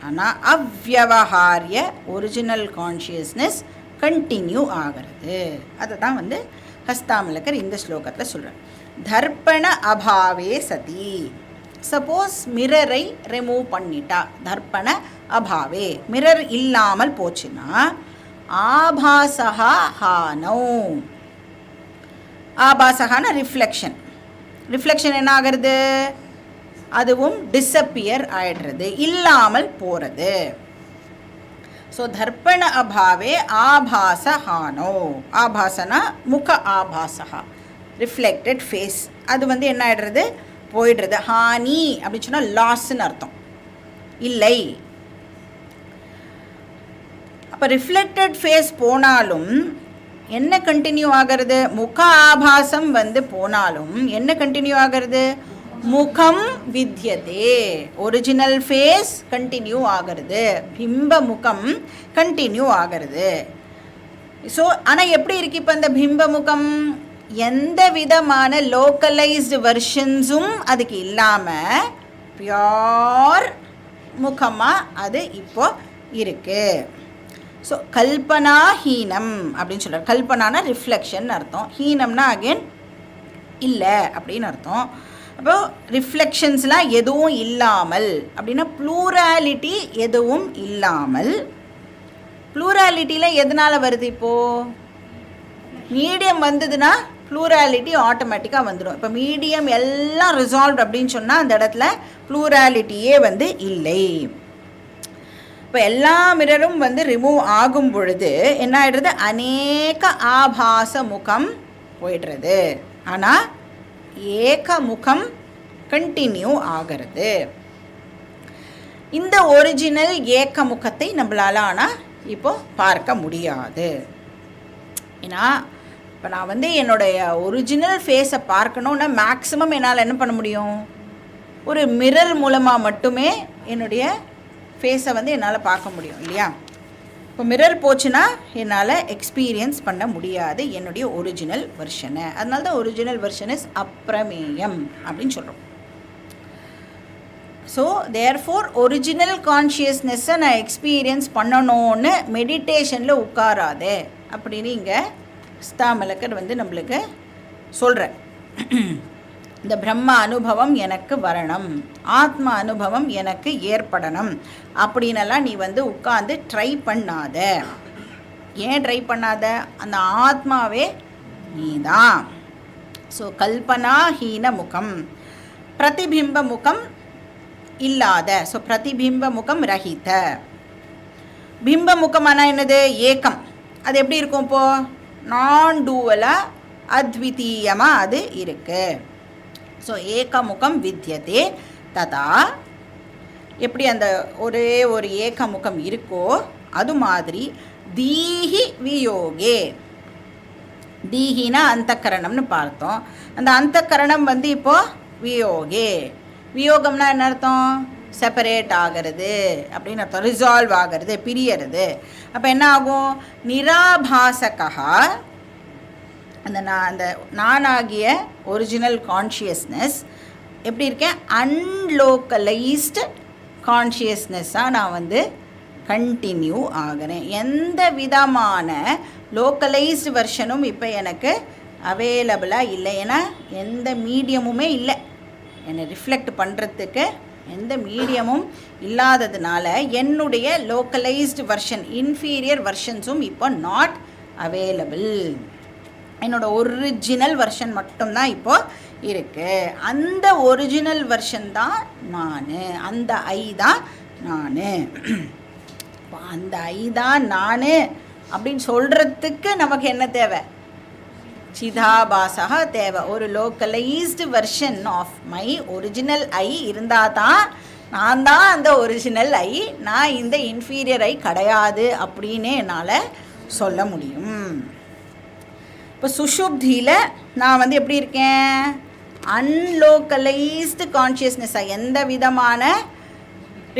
ஆனால் அவ்யவஹாரிய ஒரிஜினல் கான்ஷியஸ்னஸ் கண்டினியூ ஆகிறது. அதை தான் வந்து ஹஸ்தாமலக்கர் இந்த ஸ்லோகத்தில் சொல்கிறார். தர்ப்பண அபாவே சதி. சப்போஸ் மிரரை ரிமூவ் பண்ணிட்டா, தர்ப்பண அபாவே மிரர் இல்லாமல் போச்சுன்னா ஆபாசஹா ஹானோ. ஆபாசகான ரிஃப்ளெக்ஷன். ரிஃப்ளெக்ஷன் என்ன ஆகிறது? அதுவும் டிஸப்பியர் ஆயிடுறது, இல்லாமல் போகிறது. ஸோ தர்ப்பண அபாவே ஆபாசஹானோ. ஆபாசனா முக ஆபாசகா, ரிஃப்ளெக்டட் ஃபேஸ். அது வந்து என்ன ஆகிடுறது? போயிடுறது. ஹானி அப்படின்னு சொன்னால் லாஸ்ன்னு அர்த்தம், இல்லை. அப்போ ரிஃப்ளெக்டட் ஃபேஸ் போனாலும் என்ன கண்டினியூ ஆகிறது? முக ஆபாசம் வந்து போனாலும் என்ன கண்டினியூ ஆகிறது? முகம் வித்யதே, ஒரிஜினல் ஃபேஸ் கண்டினியூ ஆகிறது, பிம்ப முகம் கண்டினியூ ஆகிறது. ஸோ ஆனால் எப்படி இருக்கு இப்போ இந்த பிம்ப முகம்? எந்த விதமான லோக்கலைஸ்டு வெர்ஷன்ஸும் அதுக்கு இல்லாமல் பியோர் முகமாக அது இப்போ இருக்கு. ஸோ கல்பனா ஹீனம் அப்படின்னு சொல்கிறார். கல்பனானா ரிஃப்ளெக்ஷன் அர்த்தம், ஹீனம்னா அகெயின் இல்லை அப்படின்னு அர்த்தம். அப்போது ரிஃப்ளெக்ஷன்ஸ்லாம் எதுவும் இல்லாமல் அப்படின்னா ப்ளூராலிட்டி எதுவும் இல்லாமல். ப்ளூராலிட்டியில் எதனால் வருது? இப்போது மீடியம் வந்ததுன்னா ப்ளூராலிட்டி ஆட்டோமேட்டிக்காக வந்துடும். இப்போ மீடியம் எல்லாம் ரிசால்வ் அப்படின்னு சொன்னால் அந்த இடத்துல ப்ளூராலிட்டியே வந்து இல்லை. இப்போ எல்லா மிரரும் வந்து ரிமூவ் ஆகும் பொழுது என்ன ஆகிடுறது? அநேக ஆபாச முகம் போயிடுறது, ஆனால் ஏக முகம் கண்டினியூ ஆகிறது. இந்த ஒரிஜினல் ஏக முகத்தை நம்மளால் ஆனால் இப்போ பார்க்க முடியாது. ஏன்னா இப்போ நான் வந்து என்னுடைய ஒரிஜினல் ஃபேஸை பார்க்கணுன்னா மேக்ஸிமம் என்னால் என்ன பண்ண முடியும்? ஒரு மிரர் மூலமாக மட்டுமே என்னுடைய ஃபேஸை வந்து என்னால் பார்க்க முடியும் இல்லையா? இப்போ மிரர் போச்சுன்னா என்னால் எக்ஸ்பீரியன்ஸ் பண்ண முடியாது என்னுடைய ஒரிஜினல் வெர்ஷனை. அதனால தான் ஒரிஜினல் வெர்ஷன் இஸ் அப்ரமேயம் அப்படின்னு சொல்கிறோம். ஸோ தேர்ஃபோர் ஒரிஜினல் கான்ஷியஸ்னஸ்ஸை நான் எக்ஸ்பீரியன்ஸ் பண்ணணும்னு மெடிடேஷனில் உட்காராதே அப்படின்னு இங்கே ஹஸ்தாமலக்கர் வந்து நம்மளுக்கு சொல்கிறேன். இந்த பிரம்ம அனுபவம் எனக்கு வரணும், ஆத்ம அனுபவம் எனக்கு ஏற்படணும் அப்படின்னெல்லாம் நீ வந்து உட்காந்து ட்ரை பண்ணாத. ஏன் ட்ரை பண்ணாத? அந்த ஆத்மாவே நீ தான். ஸோ கல்பனா ஹீன முகம், பிரதிபிம்ப முகம் இல்லாத. ஸோ பிரதிபிம்ப முகம் ரஹித. பிம்ப முகம்னா என்னது? ஏக்கம். அது எப்படி இருக்கும்? இப்போது நான் டூவலாக அத்விதீயமாக அது இருக்குது. ஸோ ஏகமுகம் வித்யதே ததா. எப்படி அந்த ஒரே ஒரு ஏகமுகம் இருக்கோ அது மாதிரி தீஹி வியோகே. தீஹினா அந்தக்கரணம்னு பார்த்தோம். அந்த அந்தக்கரணம் வந்து இப்போது வியோகே. வியோகம்னா என்ன அர்த்தம்? செப்பரேட் ஆகிறது அப்படின்னு அர்த்தம், ரிசால்வ் ஆகிறது, பிரியறது. அப்போ என்ன ஆகும்? நிராபாசகா, அந்த நானாகிய ஒரிஜினல் கான்ஷியஸ்னஸ் எப்படி இருக்கேன்? அன்லோக்கலைஸ்டு கான்ஷியஸ்னஸ்ஸாக நான் வந்து கண்டினியூ ஆகிறேன். எந்த விதமான லோக்கலைஸ்டு வெர்ஷனும் இப்போ எனக்கு அவைலபிளாக இல்லை. ஏன்னா எந்த மீடியமுமே இல்லை, என்னை ரிஃப்ளெக்ட் பண்ணுறதுக்கு எந்த மீடியமும் இல்லாததுனால என்னுடைய லோக்கலைஸ்டு வெர்ஷன், இன்ஃபீரியர் வெர்ஷன்ஸும் இப்போ நாட் அவைலபிள். என்னோடய ஒரிஜினல் வெர்ஷன் மட்டும்தான் இப்போது இருக்குது. அந்த ஒரிஜினல் வெர்ஷன் தான் நான், அந்த ஐ தான் நான். அந்த ஐ தான் நான் அப்படின்னு சொல்கிறதுக்கு நமக்கு என்ன தேவை? சிதாபாசகா தேவை. ஒரு localized version of my original I இருந்தால் தான் நான் தான் அந்த ஒரிஜினல் ஐ, நான் இந்த இன்ஃபீரியர் ஐ கிடையாது அப்படின்னு என்னால் சொல்ல முடியும். இப்போ சுஷுப்தியில் நான் வந்து எப்படி இருக்கேன்? அன்லோக்கலைஸ்டு கான்ஷியஸ்னஸ்ஸாக, எந்த விதமான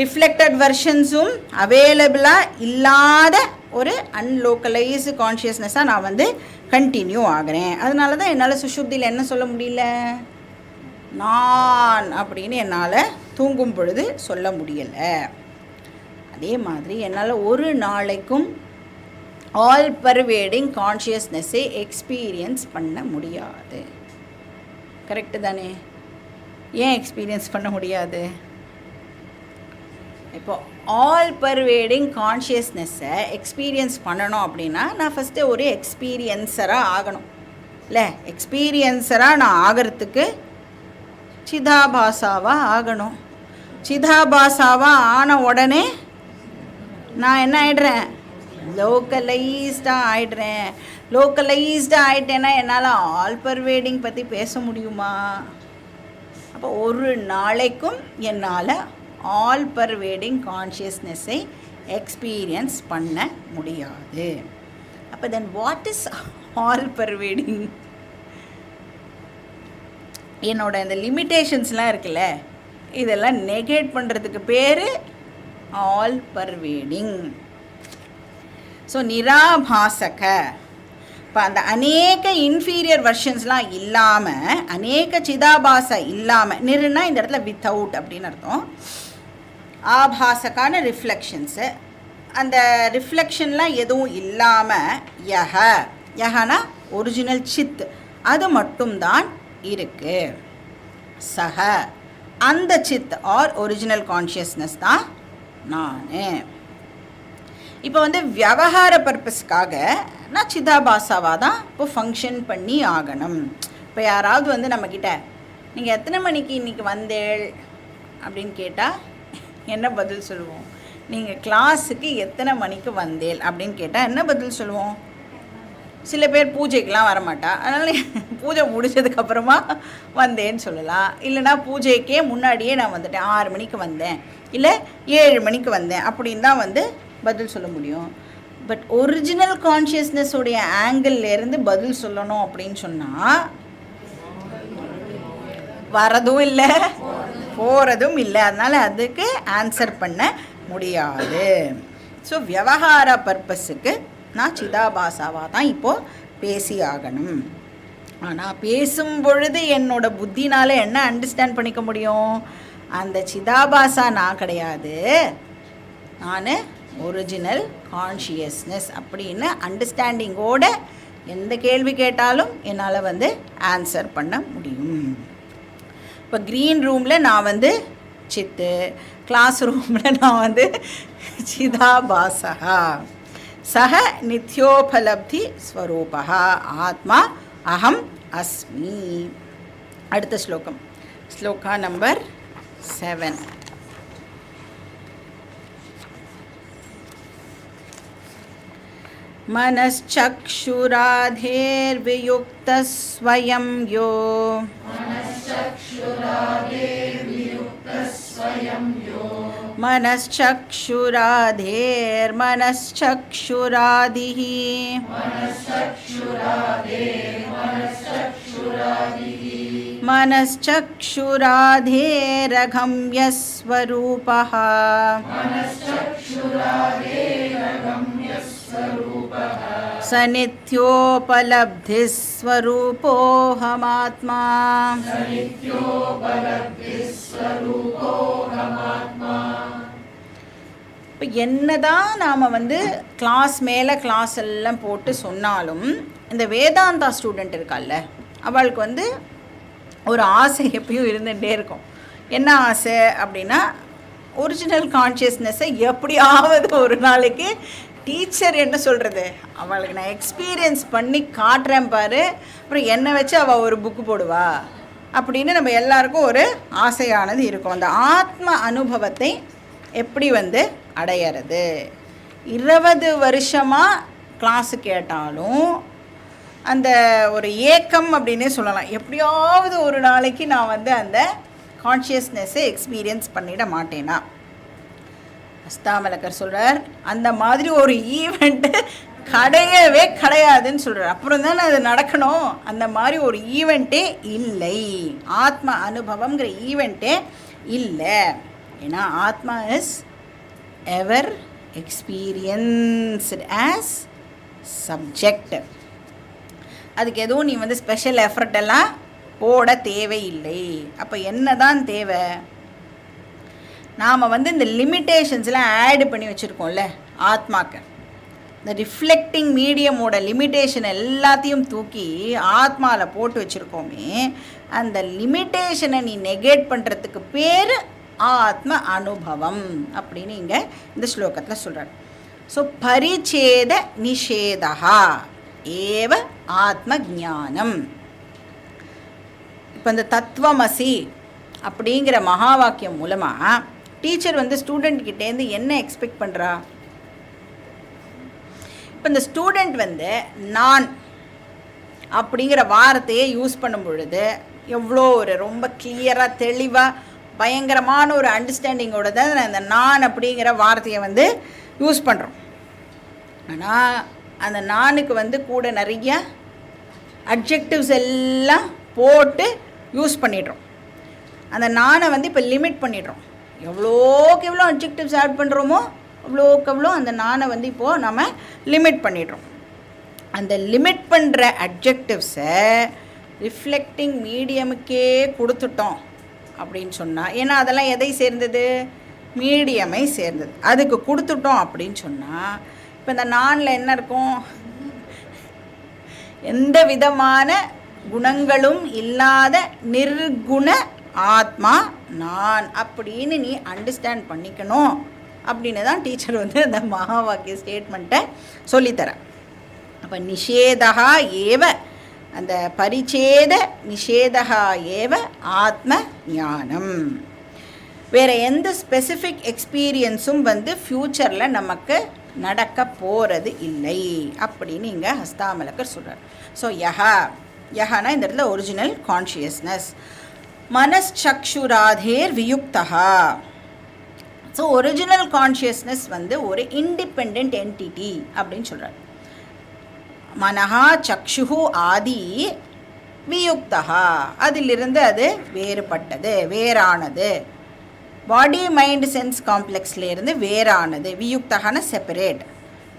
ரிஃப்ளெக்டட் வெர்ஷன்ஸும் அவைலபிளாக இல்லாத ஒரு அன்லோக்கலைஸ்டு கான்ஷியஸ்னஸ்ஸாக நான் வந்து கண்டினியூ ஆகிறேன். அதனால தான் என்னால் சுஷுப்தியில் என்ன சொல்ல முடியல? நான் அப்படின்னு என்னால் தூங்கும் பொழுது சொல்ல முடியலை. அதே மாதிரி என்னால் ஒரு நாளைக்கும் ஆல் பர்வேடிங் கான்ஷியஸ்னஸ்ஸை எக்ஸ்பீரியன்ஸ் பண்ண முடியாது. கரெக்டு தானே? ஏன் எக்ஸ்பீரியன்ஸ் பண்ண முடியாது? இப்போது ஆல் பர்வேடிங் கான்ஷியஸ்னஸ்ஸை எக்ஸ்பீரியன்ஸ் பண்ணணும் அப்படின்னா நான் ஃபஸ்ட்டு ஒரு எக்ஸ்பீரியன்ஸராக ஆகணும் இல்லை? எக்ஸ்பீரியன்ஸராக நான் ஆகிறதுக்கு சிதாபாசாவாக ஆகணும். சிதாபாசாவாக ஆன உடனே நான் என்ன ஆகிடுறேன்? லோக்கலைஸ்டாக ஆகிடுறேன். லோக்கலைஸ்டாக ஆகிட்டேன்னா என்னால் ஆல் பர்வேடிங் பற்றி பேச முடியுமா? அப்போ ஒரு நாளைக்கும் என்னால் ஆல் பர்வேடிங் கான்ஷியஸ்னஸ்ஸை எக்ஸ்பீரியன்ஸ் பண்ண முடியாது. அப்போ then what is all pervading? என்னோட இந்த லிமிட்டேஷன்ஸ்லாம் இருக்குல்ல, இதெல்லாம் நெகேட் பண்ணுறதுக்கு பேர் ஆல் பர்வேடிங். ஸோ நிராபாசக. இப்போ அந்த அநேக இன்ஃபீரியர் வெர்ஷன்ஸ்லாம் இல்லாமல், அநேக சிதாபாசா இல்லாமல், நிறுனா இந்த இடத்துல வித்தவுட் அப்படின்னு அர்த்தம். ஆபாசக்கான ரிஃப்ளெக்ஷன்ஸு, அந்த ரிஃப்ளெக்ஷன்லாம் எதுவும் இல்லாமல் யஹனா ஒரிஜினல் சித், அது மட்டும்தான் இருக்கு. சக, அந்த சித் ஆர் ஒரிஜினல் கான்ஷியஸ்னஸ் தான் நான். இப்போ வந்து விவகார பர்பஸ்க்காக நான் சிதாபாசாவாக தான் இப்போ ஃபங்க்ஷன் பண்ணி ஆகணும். இப்போ யாராவது வந்து நம்மக்கிட்ட நீங்கள் எத்தனை மணிக்கு இன்றைக்கி வந்தேள் அப்படின்னு கேட்டால் என்ன பதில் சொல்லுவோம்? நீங்கள் கிளாஸுக்கு எத்தனை மணிக்கு வந்தேள் அப்படின்னு கேட்டால் என்ன பதில் சொல்லுவோம்? சில பேர் பூஜைக்கெலாம் வரமாட்டா, அதனால் பூஜை முடிச்சதுக்கப்புறமா வந்தேன்னு சொல்லலாம். இல்லைனா பூஜைக்கே முன்னாடியே நான் வந்துட்டேன், 6 மணிக்கு வந்தேன், இல்லை 7 மணிக்கு வந்தேன் அப்படின்னு தான் வந்து பதில் சொல்ல முடியும். பட் ஒரிஜினல் கான்ஷியஸ்னஸோடைய ஆங்கிள்லேருந்து பதில் சொல்லணும் அப்படின்னு சொன்னால் வரதும் இல்லை போகிறதும் இல்லை, அதனால் அதுக்கு ஆன்சர் பண்ண முடியாது. ஸோ விவகார பர்பஸுக்கு நான் சிதாபாசாவாக தான் இப்போது பேசி ஆகணும். ஆனால் பேசும் பொழுது என்னோட புத்தினால் என்ன அண்டர்ஸ்டாண்ட் பண்ணிக்க முடியும்? அந்த சிதாபாசா நான் கிடையாது, நான் ஒரிஜினல் கான்ஷியஸ்னஸ் அப்படின்னு அண்டர்ஸ்டாண்டிங்கோட எந்த கேள்வி கேட்டாலும் என்னால் வந்து ஆன்சர் பண்ண முடியும். இப்போ க்ரீன் ரூமில் நான் வந்து சித்து, கிளாஸ் ரூமில் நான் வந்து சிதாபாசா. சக நித்யோபலப்தி ஸ்வரூபா ஆத்மா அகம் அஸ்மி. அடுத்த ஸ்லோகம், ஸ்லோகா நம்பர் 7. मनश्चक्षुराधेर्वियुक्तः स्वयं यो मनश्चक्षुराधेर्मनश्चक्षुरादिः मनश्चक्षुराधेरगम्यस्वरूपः स नित्योपलब्धिस्वरूपोऽहमात्मा. இப்போ என்னதான் நாம் வந்து கிளாஸ் மேலே கிளாஸ் எல்லாம் போட்டு சொன்னாலும் இந்த வேதாந்தா ஸ்டூடெண்ட் இருக்கால்ல, அவளுக்கு வந்து ஒரு ஆசை எப்பயும் இருந்துகிட்டே இருக்கும். என்ன ஆசை அப்படின்னா, ஒரிஜினல் கான்ஷியஸ்னஸை எப்படியாவது ஒரு நாளைக்கு டீச்சர் என்ன சொல்கிறது, அவளுக்கு நான் எக்ஸ்பீரியன்ஸ் பண்ணி காட்டுறேன் பாரு, அப்புறம் என்னை வச்சு அவள் ஒரு புக்கு போடுவா அப்படின்னு நம்ம எல்லாருக்கும் ஒரு ஆசையானது இருக்கும். அந்த ஆத்ம அனுபவத்தை எப்படி வந்து அடையிறது? 20 வருஷமாக கிளாஸு கேட்டாலும் அந்த ஒரு ஏக்கம் அப்படின்னே சொல்லலாம். எப்படியாவது ஒரு நாளைக்கு நான் வந்து அந்த கான்ஷியஸ்னஸை எக்ஸ்பீரியன்ஸ் பண்ணிட மாட்டேனா? அஸ்தாமலக்கர் சொல்கிறார், அந்த மாதிரி ஒரு ஈவெண்ட்டு கிடையவே கிடையாதுன்னு சொல்கிறார். அப்புறம் தானே அது நடக்கணும். அந்த மாதிரி ஒரு ஈவெண்ட்டே இல்லை, ஆத்ம அனுபவங்கிற ஈவெண்ட்டே இல்லை. ஏன்னா ஆத்மா is ever experienced as subject. அதுக்கு எதுவும் நீ வந்து ஸ்பெஷல் எஃபர்ட் எல்லாம் போட தேவையில்லை. அப்போ என்ன தான் தேவை? நாம் வந்து இந்த லிமிட்டேஷன்ஸ்லாம் ஆட் பண்ணி வச்சுருக்கோம்ல ஆத்மாக்கு, இந்த ரிஃப்ளெக்டிங் மீடியமோட லிமிட்டேஷன் எல்லாத்தையும் தூக்கி ஆத்மாவில் போட்டு வச்சுருக்கோமே, அந்த லிமிட்டேஷனை நீ நெகேட் பண்ணுறதுக்கு பேர் ஆத்ம அனுபவம் அப்படின்னு இங்கே இந்த ஸ்லோகத்தில் சொல்கிறார். ஸோ பரிச்சேத நிஷேதா ஏவ ஆத்ம ஜானம். இப்போ இந்த தத்துவமசி அப்படிங்கிற மகா வாக்கியம் மூலமாக டீச்சர் வந்து ஸ்டூடெண்ட்கிட்டேருந்து என்ன எக்ஸ்பெக்ட் பண்ணுறா? இப்போ இந்த ஸ்டூடெண்ட் வந்து நான் அப்படிங்கிற வார்த்தையை யூஸ் பண்ணும் பொழுது எவ்வளோ ஒரு ரொம்ப கிளியராக தெளிவாக பயங்கரமான ஒரு அண்டர்ஸ்டாண்டிங்கோட தான் இந்த நான் அப்படிங்கிற வார்த்தையை வந்து யூஸ் பண்ணுறோம். ஆனால் அந்த நானுக்கு வந்து கூட நிறைய அட்ஜெக்டிவ்ஸ் எல்லாம் போட்டு யூஸ் பண்ணிடுறோம். அந்த நானை வந்து இப்போ லிமிட் பண்ணிடுறோம். எவ்வளோக்கு எவ்வளோ அட்ஜெக்டிவ்ஸ் ஆட் பண்ணுறோமோ அவ்வளோக்கு எவ்வளோ அந்த நானை வந்து இப்போது நம்ம லிமிட் பண்ணிடுறோம். அந்த லிமிட் பண்ணுற அட்ஜெக்டிவ்ஸை ரிஃப்ளெக்டிங் மீடியமுக்கே கொடுத்துட்டோம் அப்படின்னு சொன்னால், ஏன்னா அதெல்லாம் எதை சேர்ந்தது? மீடியமை சேர்ந்தது. அதுக்கு கொடுத்துட்டோம் அப்படின்னு சொன்னால் இப்போ இந்த நானில் என்ன இருக்கும்? எந்த விதமான குணங்களும் இல்லாத நிர்குண ஆத்மா நான் அப்படின்னு நீ அண்டர்ஸ்டாண்ட் பண்ணிக்கணும் அப்படின்னு தான் டீச்சர் வந்து அந்த மகா வாக்கிய ஸ்டேட்மெண்ட்டை சொல்லித்தரேன். அப்போ நிஷேதா ஏவ, அந்த பரிச்சேத நிஷேதா ஏவ ஆத்ம ஞானம். வேறு எந்த ஸ்பெசிஃபிக் எக்ஸ்பீரியன்ஸும் வந்து ஃப்யூச்சரில் நமக்கு நடக்க போகிறது இல்லை அப்படின்னு இங்கே ஹஸ்தாமலக்கர் சொல்கிறார். ஸோ யஹனா இந்த இடத்துல ஒரிஜினல் கான்ஷியஸ்னஸ். மனச்சக்ஷுராதேர் வியுக்தா. ஸோ ஒரிஜினல் கான்ஷியஸ்னஸ் வந்து ஒரு இண்டிபெண்ட் என்டிட்டி அப்படின்னு சொல்கிறார். மனஹா சக்ஷு ஆதி வியுக்தா, அதிலிருந்து அது வேறுபட்டது, வேறானது. பாடி மைண்ட் சென்ஸ் காம்ப்ளெக்ஸ்லேருந்து வேறானது. வியுக்தகான செப்பரேட்.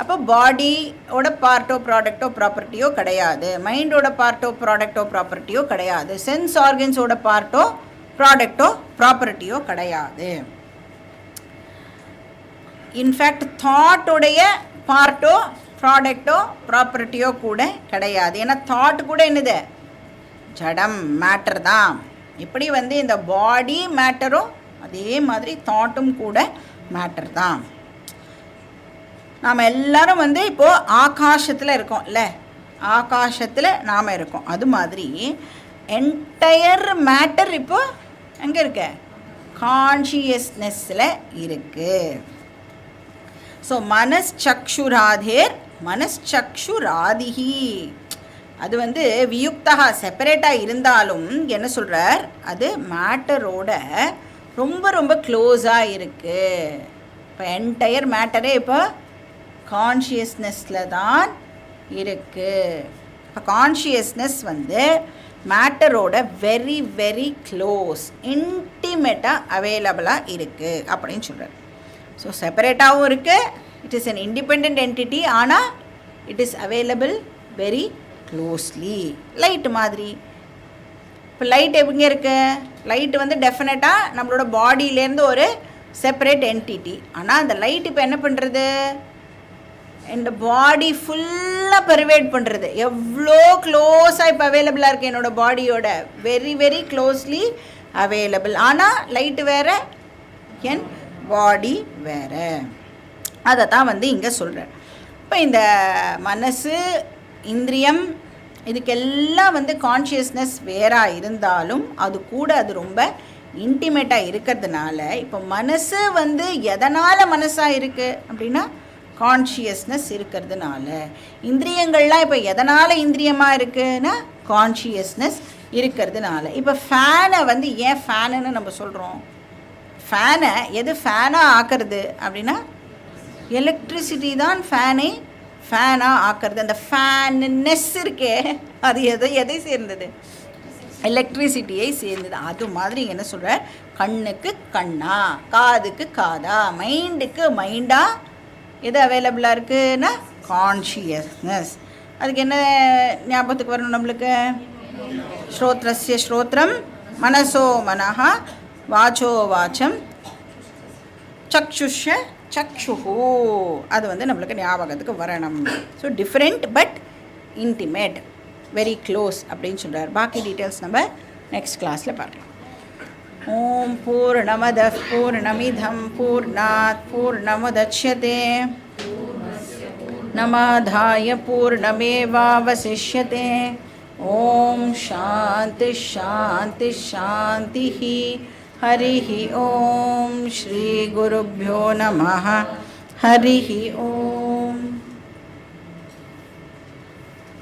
அப்போ பாடியோட பார்ட்டோ ப்ராடக்டோ ப்ராப்பர்ட்டியோ கிடையாது, மைண்டோட பார்ட்டோ ப்ராடக்டோ ப்ராப்பர்ட்டியோ கிடையாது, சென்ஸ் ஆர்கன்ஸோட பார்ட்டோ ப்ராடக்டோ ப்ராப்பர்ட்டியோ கிடையாது. இன்ஃபேக்ட் தாட்டோடைய பார்ட்டோ ப்ராடக்டோ ப்ராப்பர்ட்டியோ கூட கிடையாது. ஏன்னா தாட் கூட என்னது? ஜடம், மேட்டர் தான். இப்படி வந்து இந்த பாடி மேட்டரும் அதே மாதிரி தாட்டும் கூட மேட்டர் தான். நாம் எல்லாரும் வந்து இப்போது ஆகாசத்தில் இருக்கோம் இல்லை? ஆகாசத்தில் நாம் இருக்கோம். அது மாதிரி என்டையர் மேட்டர் இப்போது எங்கே இருக்க? கான்ஷியஸ்னஸில் இருக்குது. ஸோ மனச்சக்ஷுராதேர் மனச்சக்ஷுராதிஹி, அது வந்து வியுக்தா செப்பரேட்டாக இருந்தாலும் என்ன சொல்கிறார்? அது மேட்டரோட ரொம்ப ரொம்ப க்ளோஸாக இருக்குது. இப்போ என்டையர் மேட்டரே இப்போ கான்ஷியஸ்னஸில் தான் இருக்குது. இப்போ கான்ஷியஸ்னஸ் வந்து மேட்டரோட வெரி வெரி க்ளோஸ், இன்டிமேட்டாக அவைலபிளாக இருக்குது அப்படின்னு சொல்கிறார். ஸோ செப்பரேட்டாகவும் இருக்குது, it is an independent entity, ஆனால் it is available very closely. Light மாதிரி. இப்போ லைட் எங்கே இருக்குது? லைட்டு வந்து டெஃபினட்டாக நம்மளோட பாடியிலேருந்து ஒரு செப்பரேட் என்டிட்டி. ஆனால் அந்த லைட் இப்போ என்ன பண்ணுறது? இந்த பாடி ஃபுல்லாக பெர்வேட் பண்ணுறது. எவ்வளோ க்ளோஸாக இப்போ அவைலபிளாக இருக்குது என்னோடய பாடியோட, வெரி வெரி க்ளோஸ்லி அவைலபிள். ஆனால் லைட்டு வேறு, என் பாடி வேறு. அதை தான் வந்து இங்கே சொல்கிறேன். இப்போ இந்த மனசு, இந்திரியம், இதுக்கெல்லாம் வந்து கான்ஷியஸ்னஸ் வேறாக இருந்தாலும் அது கூட அது ரொம்ப இன்டிமேட்டாக இருக்கிறதுனால, இப்போ மனசு வந்து எதனால் மனசாக இருக்குது அப்படின்னா கான்ஷியஸ்னஸ் இருக்கிறதுனால. இந்திரியங்கள்லாம் இப்போ எதனால் இந்திரியமாக இருக்குன்னா கான்ஷியஸ்னஸ் இருக்கிறதுனால. இப்போ ஃபேனை வந்து ஏன் ஃபேனுன்னு நம்ம சொல்கிறோம்? ஃபேனை எது ஃபேனாக ஆக்கிறது அப்படின்னா எலக்ட்ரிசிட்டி தான் ஃபேனை ஃபேனாக ஆக்கிறது. அந்த ஃபேன்னஸ் இருக்கே, அது எதை சேர்ந்தது? எலக்ட்ரிசிட்டியை சேர்ந்தது. அது மாதிரி என்ன சொல்கிறார்? கண்ணுக்கு கண்ணா, காதுக்கு காதா, மைண்டுக்கு மைண்டா எது அவைலபிளாக இருக்குன்னா கான்ஷியஸ்னஸ். அதுக்கு என்ன ஞாபகத்துக்கு வரணும் நம்மளுக்கு? ஸ்ரோத்ரஸ்ய ஸ்ரோத்ரம், மனசோ மனஹா, வாச்சோ வாச்சம், சக்ஷுஷ சக்ஷுஹு. அது வந்து நம்மளுக்கு ஞாபகத்துக்கு வரணும். So different but intimate, very close அப்படின்னு சொல்கிறார். பாக்கி டீட்டெயில்ஸ் நம்ம நெக்ஸ்ட் கிளாஸில் பார்க்கலாம். ஓம் பூர்ணமதః பூர்ணமிதம் பூர்ணாத் பூர்ணமுதச்யதே நமாதாய பூர்ணமேவாவசிஷ்யதே. ஓம் சாந்தி சாந்தி சாந்தி. ஹரிஹி ஓம். ஸ்ரீ குருभ्यो நமः. ஹரிஹி ஓம்.